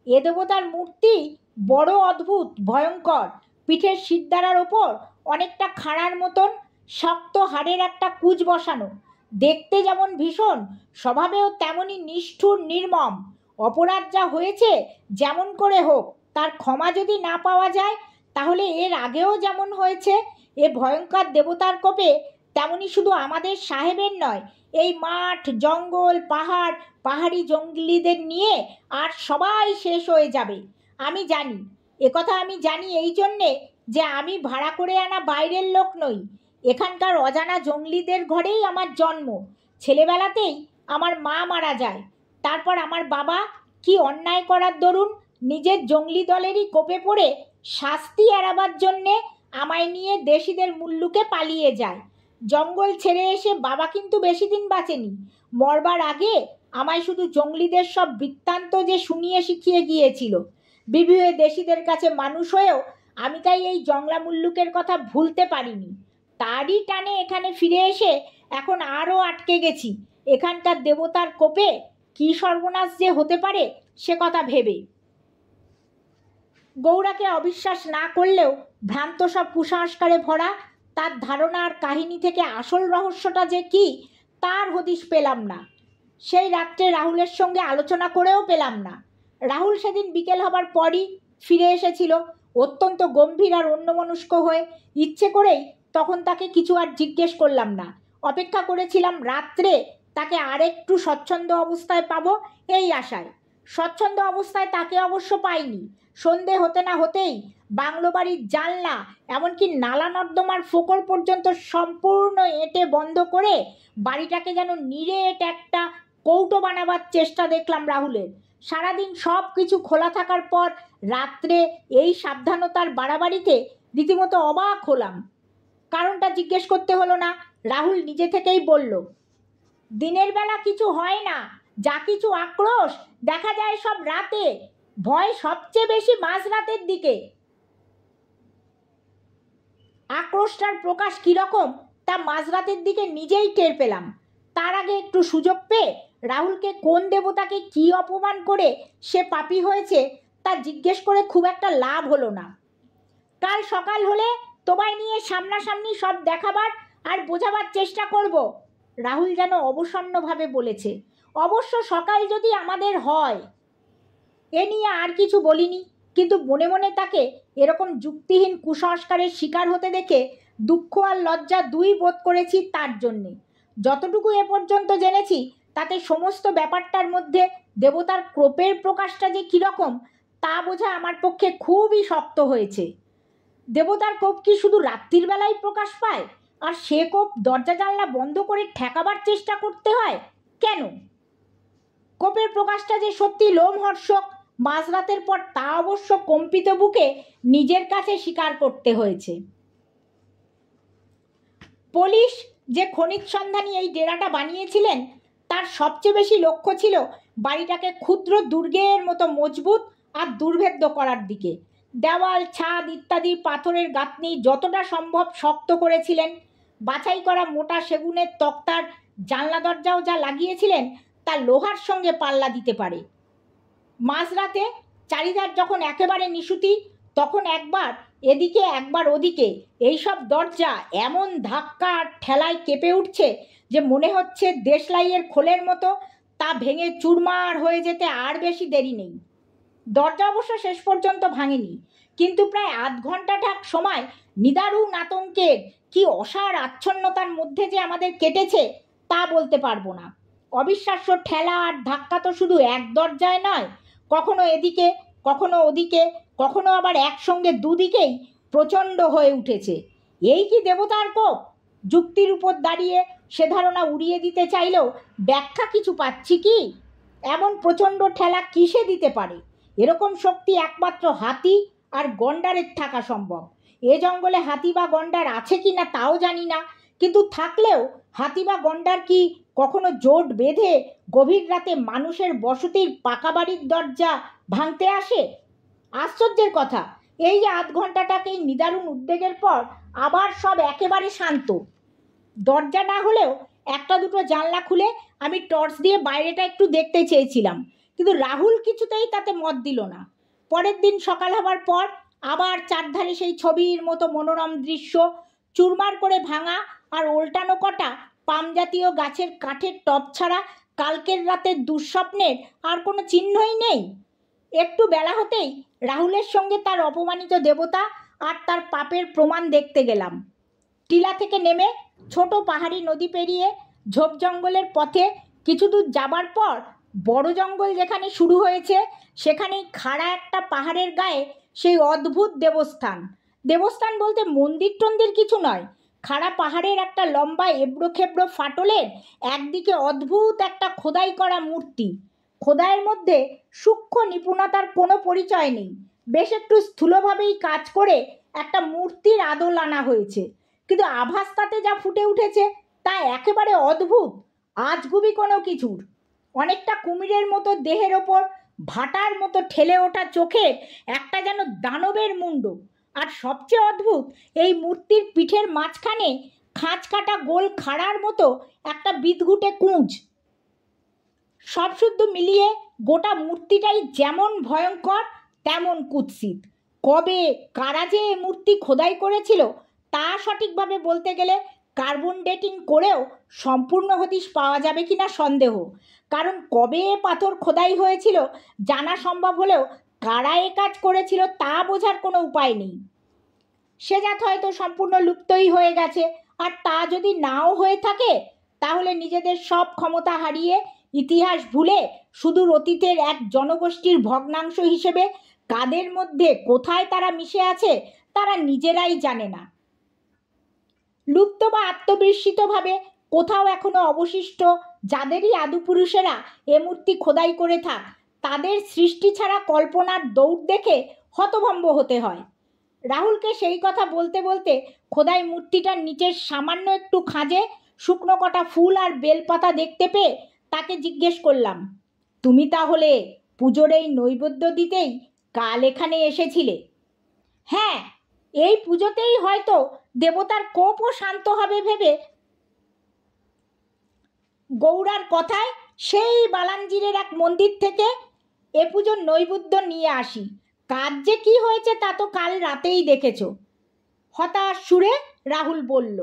এ দেবতার মূর্তি বড় অদ্ভুত, ভয়ঙ্কর। পিঠের শিরদাঁড়ার ওপর অনেকটা খাড়ার মতন শক্ত হাড়ের একটা কুঁজ বসানো। দেখতে যেমন ভীষণ, স্বভাবেও তেমনই নিষ্ঠুর, নির্মম। অপরাধ যা হয়েছে যেমন করে হোক তার ক্ষমা যদি না পাওয়া যায়, তাহলে এর আগেও যেমন হয়েছে এ ভয়ঙ্কর দেবতার কোপে, তেমনি শুধু আমাদের সাহেবের নয়, এই মাঠ, জঙ্গল, পাহাড়, পাহাড়ি জঙ্গলিদের নিয়ে আর সবাই শেষ হয়ে যাবে। আমি জানি, একথা আমি জানি এই জন্যে যে আমি ভাড়া করে আনা বাইরের লোক নই। এখানকার অজানা জঙ্গলিদের ঘরেই আমার জন্ম। ছেলেবেলাতেই আমার মা মারা যায়। তারপর আমার বাবা কি অন্যায় করার দরুন নিজের জঙ্গলি দলেরই কোপে পড়ে শাস্তি এড়াবার জন্যে আমায় নিয়ে দেশিদের মুল্লুকে পালিয়ে যায়। জঙ্গল ছেড়ে এসে বাবা কিন্তু বেশি দিন বাঁচেনি। মরবার আগে আমায় শুধু জঙ্গলিদের সব বৃত্তান্ত যে শুনিয়ে শিখিয়ে গিয়েছিল। বিবিধ দেশিদের কাছে মানুষ হয়েও আমি তাই এই জংলা মুল্লুকের কথা ভুলতে পারিনি। তারই টানে এখানে ফিরে এসে এখন আরও আটকে গেছি এখানকার দেবতার কোপে কি সর্বনাশ যে হতে পারে সে কথা ভেবে। গৌরাকে অবিশ্বাস না করলেও ভ্রান্ত সব কুসংস্কারে ভরা তার ধারণা আর কাহিনী থেকে আসল রহস্যটা যে কি তার হদিশ পেলাম না। সেই রাত্রে রাহুলের সঙ্গে আলোচনা করেও পেলাম না। রাহুল সেদিন বিকেল হবার পরই ফিরে এসেছিল, অত্যন্ত গম্ভীর আর অন্যমনস্ক হয়ে। ইচ্ছে করেই তখন তাকে কিছু আর জিজ্ঞেস করলাম না। অপেক্ষা করেছিলাম রাত্রে তাকে আরেকটু স্বচ্ছন্দ অবস্থায় পাবো এই আশায়। স্বচ্ছন্দ অবস্থায় তাকে অবশ্য পাইনি। সন্ধে হতে না হতেই বাংলো বাড়ির জানলা, এমনকি নালা নর্দমার ফোকর পর্যন্ত সম্পূর্ণ এঁটে বন্ধ করে বাড়িটাকে যেন নিরেট একটা কৌটো বানাবার চেষ্টা দেখলাম রাহুলের। সারাদিন সব কিছু খোলা থাকার পর রাত্রে এই সাবধানতার বাড়াবাড়িতে রীতিমতো অবাক হলাম। কারণটা জিজ্ঞেস করতে হলো না, রাহুল নিজে থেকেই বলল, দিনের বেলা কিছু হয় না, যা কিছু আক্রোশ দেখা যায় সব রাতে। ভয় সবচেয়ে বেশি মাঝরাতের দিকে। আক্রোশটার প্রকাশ কীরকম তা মাঝরাতের দিকে নিজেই টের পেলাম। তার আগে একটু সুযোগ পেয়ে রাহুলকে কোন দেবতাকে কি অপমান করে সে পাপী হয়েছে তা জিজ্ঞেস করে খুব একটা লাভ হলো না। কাল সকাল হলে তোমায় নিয়ে সামনাসামনি সব দেখাবার আর বোঝাবার চেষ্টা করব, রাহুল যেন অবসন্নভাবে বলেছে। অবশ্য সকাল যদি আমাদের হয়। এ নিয়ে আর কিছু বলিনি, কিন্তু মনে মনে তাকে এরকম যুক্তিহীন কুসংস্কারের শিকার হতে দেখে দুঃখ আর লজ্জা দুই বোধ করেছি তার জন্যে। যতটুকু এ পর্যন্ত জেনেছি তাতে সমস্ত ব্যাপারটার মধ্যে দেবতার কোপের প্রকাশটা যে কীরকম তা বোঝা আমার পক্ষে খুবই শক্ত হয়েছে। দেবতার কোপ কি শুধু রাত্রির বেলায় প্রকাশ পায়, আর সে কোপ দরজা জানলা বন্ধ করে ঠেকাবার চেষ্টা করতে হয় কেন? কোপের প্রকাশটা যে সত্যি লোমহর্ষক মাঝরাতের পর তা অবশ্য কম্পিত বুকে নিজের কাছে স্বীকার করতে হয়েছে। পুলিশ যে খনিজ সন্ধানী এই ডেরাটা বানিয়েছিলেন তার সবচেয়ে বেশি লক্ষ্য ছিল বাড়িটাকে ক্ষুদ্র দুর্গের মতো মজবুত আর দুর্ভেদ্য করার দিকে। দেওয়াল, ছাদ ইত্যাদি পাথরের গাঁথনি যতটা সম্ভব শক্ত করেছিলেন। বাছাই করা মোটা সেগুনের তক্তার জানলা দরজাও যা লাগিয়েছিলেন তা লোহার সঙ্গে পাল্লা দিতে পারে। মাঝরাতে চারিধার যখন একেবারে নিশুতি, তখন একবার এদিকে একবার ওদিকে এইসব দরজা এমন ধাক্কা আর ঠেলায় কেঁপে উঠছে যে মনে হচ্ছে দেশলাইয়ের খোলের মতো তা ভেঙে চুরমার হয়ে যেতে আর বেশি দেরি নেই। দরজা অবশ্য শেষ পর্যন্ত ভাঙেনি, কিন্তু প্রায় আধ ঘন্টাটাক সময় নিদারুণ আতঙ্কের কি অসার আচ্ছন্নতার মধ্যে যে আমাদের কেটেছে তা বলতে পারবো না। অবিশ্বাস্য ঠেলা আর ধাক্কা তো শুধু এক দরজায় নয়, কখনো এদিকে কখনো ওদিকে, কখনো আবার একসঙ্গে দুদিকেই প্রচণ্ড হয়ে উঠেছে। এই কি দেবতার কোপ? যুক্তির উপর দাঁড়িয়ে সে ধারণা উড়িয়ে দিতে চাইলেও ব্যাখ্যা কিছু পাচ্ছি কি। এমন প্রচণ্ড ঠেলা কিসে দিতে পারে? এরকম শক্তি একমাত্র হাতি আর গন্ডারের থাকা সম্ভব। এ জঙ্গলে হাতি বা গন্ডার আছে কি না তাও জানি না, কিন্তু থাকলেও হাতি বা গন্ডার কি কখনো জোট বেঁধে গভীর রাতে মানুষের বসতির পাকা বাড়ির দরজা ভাঙতে আসে? আশ্চর্যের কথা, এই যে আধ ঘন্টাটাকেই নিদারুণ উদ্বেগের পর আবার সব একেবারে শান্ত। দরজা না হলেও একটা দুটো জানলা খুলে আমি টর্চ দিয়ে বাইরেটা একটু দেখতে চেয়েছিলাম, কিন্তু রাহুল কিছুতেই তাতে মত দিল না। পরের দিন সকাল হবার পর আবার চারধারে সেই ছবির মতো মনোরম দৃশ্য, চুরমার করে ভাঙা আর ওল্টানো কটা পামজাতীয় গাছের কাঠের টব ছাড়া কালকের রাতের দুঃস্বপ্নের আর কোনো চিহ্নই নেই। একটু বেলা হতেই রাহুলের সঙ্গে তার অপমানিত দেবতা আর তার পাপের প্রমাণ দেখতে গেলাম। টিলা থেকে নেমে ছোট পাহাড়ি নদী পেরিয়ে ঝোপ জঙ্গলের পথে কিছু দূর যাবার পর বড় জঙ্গল যেখানে শুরু হয়েছে সেখানেই খাড়া একটা পাহাড়ের গায়ে সেই অদ্ভুত দেবস্থান। দেবস্থান বলতে মন্দির টন্দির কিছু নয়, খাড়া পাহাড়ের একটা লম্বা এবড়ো খেবড়ো ফাটলের একদিকে অদ্ভুত একটা খোদাই করা মূর্তি। খোদাইয়ের মধ্যে সূক্ষ্ম নিপুণতার কোনো পরিচয় নেই, বেশ একটু স্থূলভাবেই কাজ করে একটা মূর্তির আদল আনা হয়েছে, কিন্তু আভাস তাতে যা ফুটে উঠেছে তা একেবারে অদ্ভুত, আজগুবি কোনো কিছুর। অনেকটা কুমিরের মতো দেহের ওপর ভাটার মতো ঠেলে ওঠা চোখের একটা যেন দানবের মুণ্ড, আর সবচেয়ে অদ্ভুত এই মূর্তির পিঠের মাঝখানে খাঁজ কাটা গোল খাড়ার মতো একটা বিদঘুটে কুঁজ। সব শুদ্ধ মিলিয়ে গোটা মূর্তিটাই যেমন ভয়ঙ্কর তেমন কুৎসিত। কবে কারা যে এ মূর্তি খোদাই করেছিল তা সঠিকভাবে বলতে গেলে কার্বন ডেটিং করেও সম্পূর্ণ হদিশ পাওয়া যাবে কিনা সন্দেহ, কারণ কবে এ পাথর খোদাই হয়েছিল জানা সম্ভব হলেও কারা এ কাজ করেছিল তা বোঝার কোনো উপায় নেই। সে জাত হয়তো সম্পূর্ণ লুপ্তই হয়ে গেছে, আর তা যদি নাও হয়ে থাকে তাহলে নিজেদের সব ক্ষমতা হারিয়ে ইতিহাস ভুলে সুদূর অতীতের এক জনগোষ্ঠীর ভগ্নাংশ হিসেবে কাদের মধ্যে কোথায় তারা মিশে আছে তারা নিজেরাই জানে না। লুপ্ত বা আত্মবিস্মৃতভাবে কোথাও এখনো অবশিষ্ট যাদেরই আদিপুরুষেরা এ মূর্তি খোদাই করে থাক, তাদের সৃষ্টি ছাড়া কল্পনার দৌড় দেখে হতভম্ব হতে হয়। রাহুলকে সেই কথা বলতে বলতে খোদাই মূর্তিটার নিচের সামান্য একটু খাঁজে শুকনো কটা ফুল আর বেলপাতা দেখতে পেয়ে তাকে জিজ্ঞেস করলাম, তুমি তাহলে পুজোর এই নৈবেদ্য দিতেই কাল এখানে এসেছিলে? হ্যাঁ, এই পুজোতেই হয়তো দেবতার কোপও শান্ত হবে ভেবে গৌড়ার কথায় সেই বালাঞ্জিরের এক মন্দির থেকে এ পুজোর নৈবেদ্য নিয়ে আসি। কাজ যে কি হয়েছে তা তো কাল রাতেই দেখেছ। হতাশ সুরে রাহুল বলল,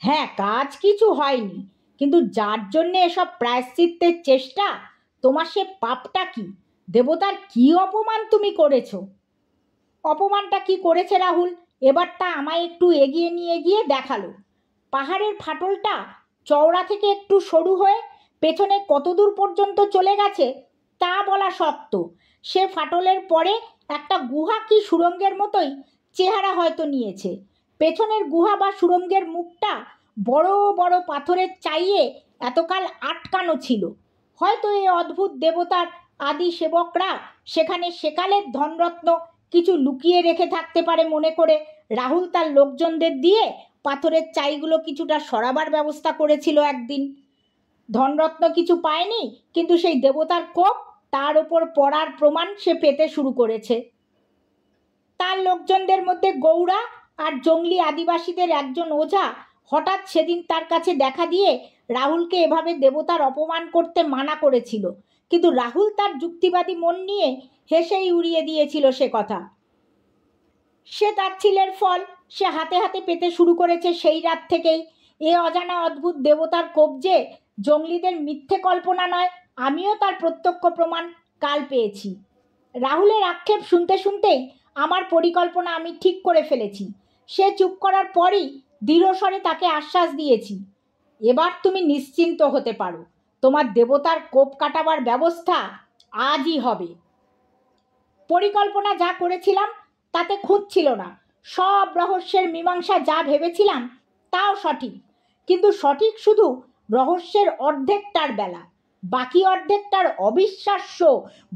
হ্যাঁ, কাজ কিছু হয়নি, কিন্তু যার জন্যে এসব প্রায়শ্চিত্তের চেষ্টা, তোমার সে পাপটা কি? দেবতার কি অপমান তুমি করেছ? অপমানটা কি করেছে রাহুল এবার তা আমায় একটু এগিয়ে নিয়ে গিয়ে দেখালো। পাহাড়ের ফাটলটা চওড়া থেকে একটু সরু হয়ে পেছনে কতদূর পর্যন্ত চলে গেছে তা বলা শক্ত। সে ফাটলের পরে একটা গুহা কি সুড়ঙ্গের মতোই চেহারা হয়তো নিয়েছে। পেছনের গুহা বা সুড়ঙ্গের মুখটা বড় বড় পাথরের চাইয়ে এতকাল আটকানো ছিল। হয়তো এই অদ্ভুত দেবতার আদি সেবকরা সেখানে সেকালের ধনরত্ন কিছু লুকিয়ে রেখে থাকতে পারে মনে করে রাহুল তার লোকজনদের দিয়ে পাথরের চাইগুলো কিছুটা সরাবার ব্যবস্থা করেছিল একদিন। ধনরত্ন কিছু পায়নি, কিন্তু সেই দেবতার কোপ তার ওপর পড়ার প্রমাণ সে পেতে শুরু করেছে। তার লোকজনদের মধ্যে গৌড়া আর জঙ্গলি আদিবাসীদের একজন ওঝা হঠাৎ সেদিন তার কাছে দেখা দিয়ে রাহুলকে এভাবে দেবতার অপমান করতে মানা করেছিল, কিন্তু রাহুল তার যুক্তিবাদী মন নিয়ে হেসেই উড়িয়ে দিয়েছিল সে কথা। সে তাচ্ছিল্যের ফল সে হাতে হাতে পেতে শুরু করেছে সেই রাত থেকেই। এ অজানা অদ্ভুত দেবতার কবজে জঙ্গলিদের মিথ্যে কল্পনা নয়, আমিও তার প্রত্যক্ষ প্রমাণ কাল পেয়েছি। রাহুলের আক্ষেপ শুনতে শুনতেই আমার পরিকল্পনা আমি ঠিক করে ফেলেছি। সে চুপ করার পরই দৃঢ়স্বরে তাকে আশ্বাস দিয়েছি, এবার তুমি নিশ্চিন্ত হতে পারো, তোমার দেবতার কোপ কাটাবার ব্যবস্থা আজই হবে। পরিকল্পনা যা করেছিলাম তাতে খুঁত ছিল না। সব রহস্যের মীমাংসা যা ভেবেছিলাম তাও সঠিক, কিন্তু সঠিক শুধু রহস্যের অর্ধেকটার বেলা, বাকি অর্ধেকটার অবিশ্বাস্য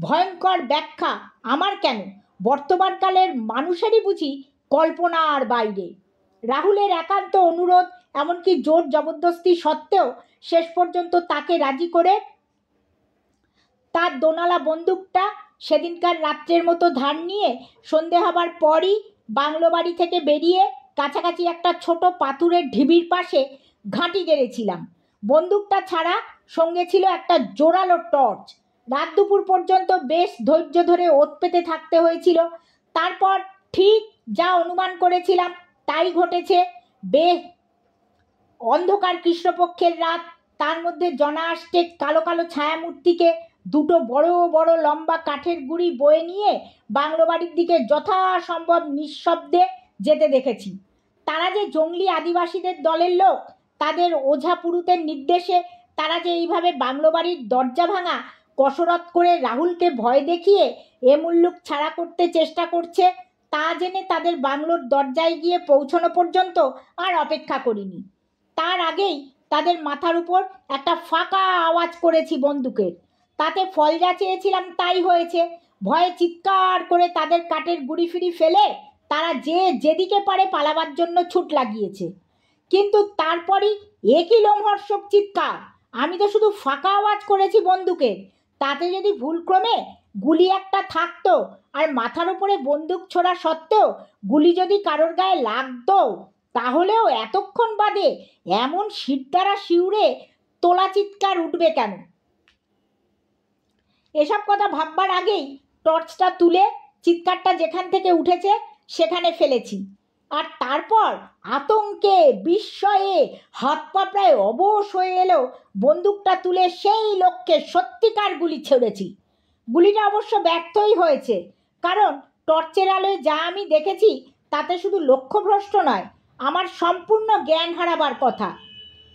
ভয়ঙ্কর ব্যাখ্যা আমার কেন, বর্তমানকালের মানুষেরই বুঝি কল্পনার বাইরে। রাহুলের একান্ত অনুরোধ, এমনকি জোর জবরদস্তি সত্ত্বেও শেষ পর্যন্ত তাকে রাজি করে তার দোনালা বন্দুকটা সেদিনকার রাত্রের মতো ধার নিয়ে সন্ধে হবার পরই বাংলো বাড়ি থেকে বেরিয়ে কাছাকাছি একটা ছোট পাথুরের ঢিবির পাশে ঘাঁটি গেড়েছিলাম। বন্দুকটা ছাড়া সঙ্গে ছিল একটা জোরালো টর্চ। রাত দুপুর পর্যন্ত বেশ ধৈর্য ধরে ওত পেতে থাকতে হয়েছিল। তারপর ঠিক যা অনুমান করেছিলাম তাই ঘটেছে। বেশ অন্ধকার কৃষ্ণপক্ষের রাত, তার মধ্যে জনাষ্টেক কালো কালো ছায়ামূর্তিকে দুটো বড় বড় লম্বা কাঠের গুঁড়ি বয়ে নিয়ে বাংলো বাড়ির দিকে যথাসম্ভব নিঃশব্দে যেতে দেখেছি। তারা যে জঙ্গলি আদিবাসীদের দলের লোক, তাদের ওঝা পুরুতের নির্দেশে তারা যে এইভাবে বাংলো বাড়ির দরজা ভাঙা কসরত করে রাহুলকে ভয় দেখিয়ে এ মুল্লুক ছাড়া করতে চেষ্টা করছে, তা জেনে তাদের বাংলোর দরজায় গিয়ে পৌঁছানো পর্যন্ত আর অপেক্ষা করিনি। তার আগেই তাদের মাথার উপর একটা ফাঁকা আওয়াজ করেছি বন্দুকের। তাতে ফল যা চেয়েছিলাম তাই হয়েছে। ভয়ে চিৎকার করে তাদের কাঠের গুঁড়ি ফিরি ফেলে তারা যে যেদিকে পারে পালাবার জন্য ছুট লাগিয়েছে। কিন্তু তারপরই একই লোমহর্ষক চিৎকার! আমি তো শুধু ফাঁকা আওয়াজ করেছি বন্দুকের, তাতে যদি ভুলক্রমে গুলি একটা থাকতো আর মাথার উপরে বন্দুক ছোড়া সত্ত্বেও গুলি যদি কারোর গায়ে লাগতো, তাহলেও এতক্ষণ বাদে এমন শিরদাঁড়া শিউরে তোলা চিৎকার উঠবে কেন? এসব কথা ভাববার আগেই টর্চটা তুলে চিৎকারটা যেখান থেকে উঠেছে সেখানে ফেলেছি। আর তারপর আতঙ্কে বিস্ময়ে হাত পা প্রায় অবশ হয়ে এলো বন্দুকটা তুলে সেই লক্ষ্যে সত্যিকার গুলি ছেড়েছি। গুলিটা অবশ্য ব্যর্থই হয়েছে, কারণ টর্চের আলোয় যা আমি দেখেছি তাতে শুধু লক্ষ্যভ্রষ্ট নয়, আমার সম্পূর্ণ জ্ঞান হারাবার কথা।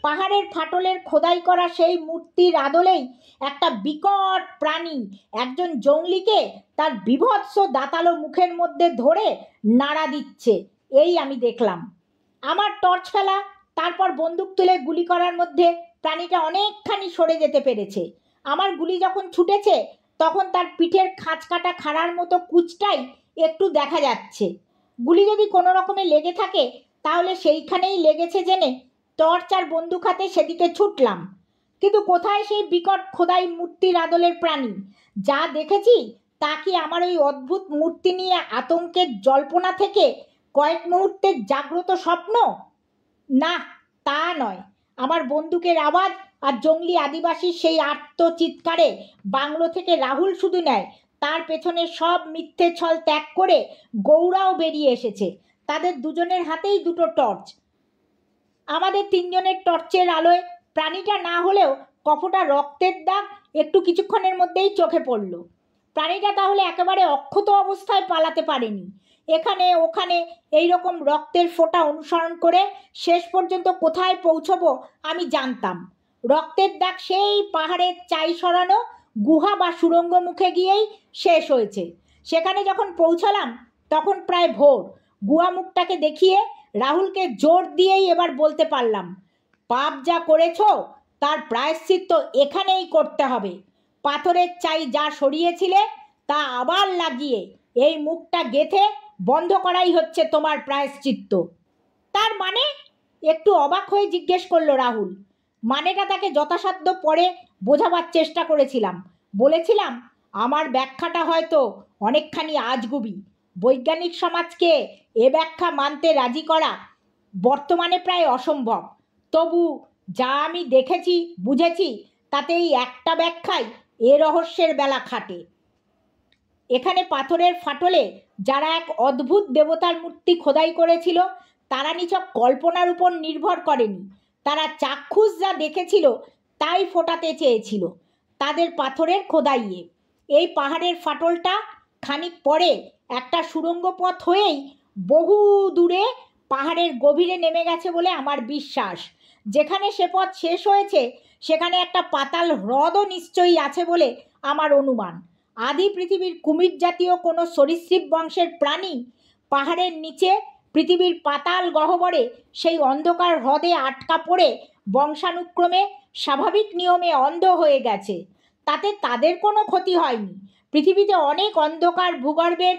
পাহাড়ের ফাটলের খোদাই করা সেই মূর্তির আদলেই একটা বিকট প্রাণী একজন জঙ্গলিকে তার বীভৎস দাঁতালো মুখের মধ্যে ধরে নাড়া দিচ্ছে, এই আমি দেখলাম। আমার টর্চ ফেলা তারপর বন্দুক তুলে গুলি করার মধ্যে প্রাণীটা অনেকখানি সরে যেতে পেরেছে। আমার গুলি যখন ছুটেছে তখন তার পিঠের খাঁচ কাটা খাড়ার মতো কুচটাই একটু দেখা যাচ্ছে। গুলি যদি কোনো রকমে লেগে থাকে তাহলে সেইখানেই লেগেছে জেনে টর্চ আর বন্দুক হাতে সেদিকে ছুটলাম। কিন্তু কোথায় সেই বিকট খোদাই মূর্তির আদলের প্রাণী? যা দেখেছি তা কি আমার ওই অদ্ভুত মূর্তি নিয়ে আতঙ্কের জল্পনা থেকে কয়েক মুহূর্তের জাগ্রত স্বপ্ন? না, তা নয়। আমার বন্দুকের আওয়াজ আর জঙ্গলি আদিবাসীর সেই আর্ত চিৎকারে বাংলো থেকে রাহুল শুধু নেয়, তার পেছনে সব মিথ্যে ছল ত্যাগ করে গৌড়াও বেরিয়ে এসেছে। তাদের দুজনের হাতেই দুটো টর্চ। আমাদের তিনজনের টর্চের আলোয় প্রাণীটা না হলেও কপটা রক্তের দাগ একটু কিছুক্ষণের মধ্যেই চোখে পড়ল। প্রাণীটা তাহলে একেবারে অক্ষত অবস্থায় পালাতে পারেনি। এখানে ওখানে এই রকম রক্তের ফোঁটা অনুসরণ করে শেষ পর্যন্ত কোথায় পৌঁছবো আমি জানতাম। রক্তের দাগ সেই পাহাড়ের চাই সরানো গুহা বা সুড়ঙ্গ মুখে গিয়েই শেষ হয়েছে। সেখানে যখন পৌঁছালাম তখন প্রায় ভোর। গুহা মুখটাকে দেখিয়ে রাহুলকে জোর দিয়েই এবার বলতে পারলাম, পাপ যা করেছ তার প্রায়শ্চিত্ত এখানেই করতে হবে। পাথরের চাই যা সরিয়েছিলে তা আবার লাগিয়ে এই মুখটা গেঁথে বন্ধ করাই হচ্ছে তোমার প্রায়শ্চিত্ত। তার মানে? একটু অবাক হয়ে জিজ্ঞেস করলো রাহুল। মানেটা তাকে যথাসাধ্য পরে বোঝাবার চেষ্টা করেছিলাম। বলেছিলাম, আমার ব্যাখ্যাটা হয়তো অনেকখানি আজগুবি। বৈজ্ঞানিক সমাজকে এ ব্যাখ্যা মানতে রাজি করা বর্তমানে প্রায় অসম্ভব। তবু যা আমি দেখেছি বুঝেছি তাতে এই একটা ব্যাখ্যাই এ রহস্যের বেলা খাটে। এখানে পাথরের ফাটলে যারা এক অদ্ভুত দেবতার মূর্তি খোদাই করেছিল তারা নিছক কল্পনার উপর নির্ভর করেনি। তারা চাক্ষুষ যা দেখেছিল তাই ফোটাতে চেয়েছিল তাদের পাথরের খোদাইয়ে। এই পাহাড়ের ফাটলটা খানিক পরে একটা সুড়ঙ্গ পথ হয়েই বহু দূরে পাহাড়ের গভীরে নেমে গেছে বলে আমার বিশ্বাস। যেখানে সে পথ শেষ হয়েছে সেখানে একটা পাতাল হ্রদও নিশ্চয়ই আছে বলে আমার অনুমান। আদি পৃথিবীর কুমির জাতীয় কোনো সরীসৃপ বংশের প্রাণী পাহাড়ের নিচে পৃথিবীর পাতাল গহ্বরে সেই অন্ধকার হ্রদে আটকা পড়ে বংশানুক্রমে স্বাভাবিক নিয়মে অন্ধ হয়ে গেছে। তাতে তাদের কোনো ক্ষতি হয়নি। পৃথিবীতে অনেক অন্ধকার ভূগর্ভের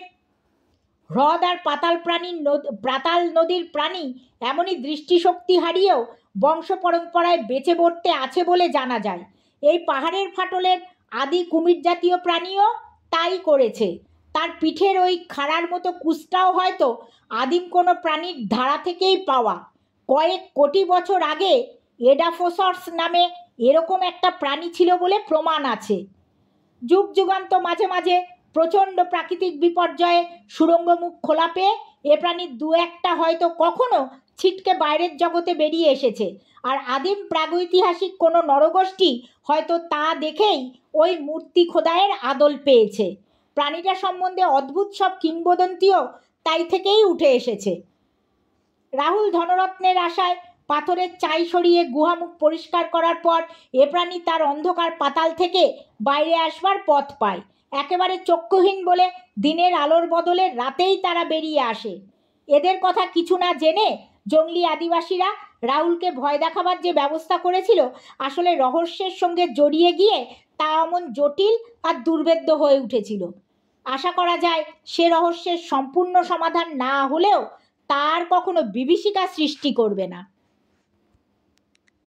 হ্রদ আর পাতাল নদীর প্রাণী এমনই দৃষ্টিশক্তি হারিয়েও বংশ পরম্পরায় বেঁচে বর্তে আছে বলে জানা যায়। এই পাহাড়ের ফাটলের আদি কুমির জাতীয় প্রাণীও তাই করেছে। তার পিঠের ওই খাড়ার মতো কুচটাও হয়তো আদিম কোনো প্রাণীর ধারা থেকেই পাওয়া। কয়েক কোটি বছর আগে এডাফোসর্স নামে এরকম একটা প্রাণী ছিল বলে প্রমাণ আছে। যুগ যুগান্ত মাঝে মাঝে প্রচণ্ড প্রাকৃতিক বিপর্যয়ে সুড়ঙ্গ মুখ খোলা পেয়ে এ প্রাণীর দু একটা হয়তো কখনো ছিটকে বাইরের জগতে বেরিয়ে এসেছে। আর আদিম প্রাগৈতিহাসিক কোনো নরগোষ্ঠী হয়তো তা দেখেই ওই মূর্তি খোদাইয়ের আদল পেয়েছে। প্রাণীটা সম্বন্ধে অদ্ভুত সব কিংবদন্তিও তাই থেকেই উঠে এসেছে। রাহুল ধনরত্নের আশায় পাথরের চাই সরিয়ে গুহামুখ পরিষ্কার করার পর এ প্রাণী তার অন্ধকার পাতাল থেকে বাইরে আসবার পথ পায়। একেবারে চক্ষুহীন বলে দিনের আলোর বদলে রাতেই তারা বেরিয়ে আসে। এদের কথা কিছু না জেনে জঙ্গলি আদিবাসীরা রাহুলকে ভয় দেখাবার যে ব্যবস্থা করেছিল আসলে রহস্যের সঙ্গে জড়িয়ে গিয়ে তা এমন জটিল আর দুর্ভেদ্য হয়ে উঠেছিল। আশা করা যায় সে রহস্যের সম্পূর্ণ সমাধান না হলেও তার কখনো বিভীষিকা সৃষ্টি করবে না।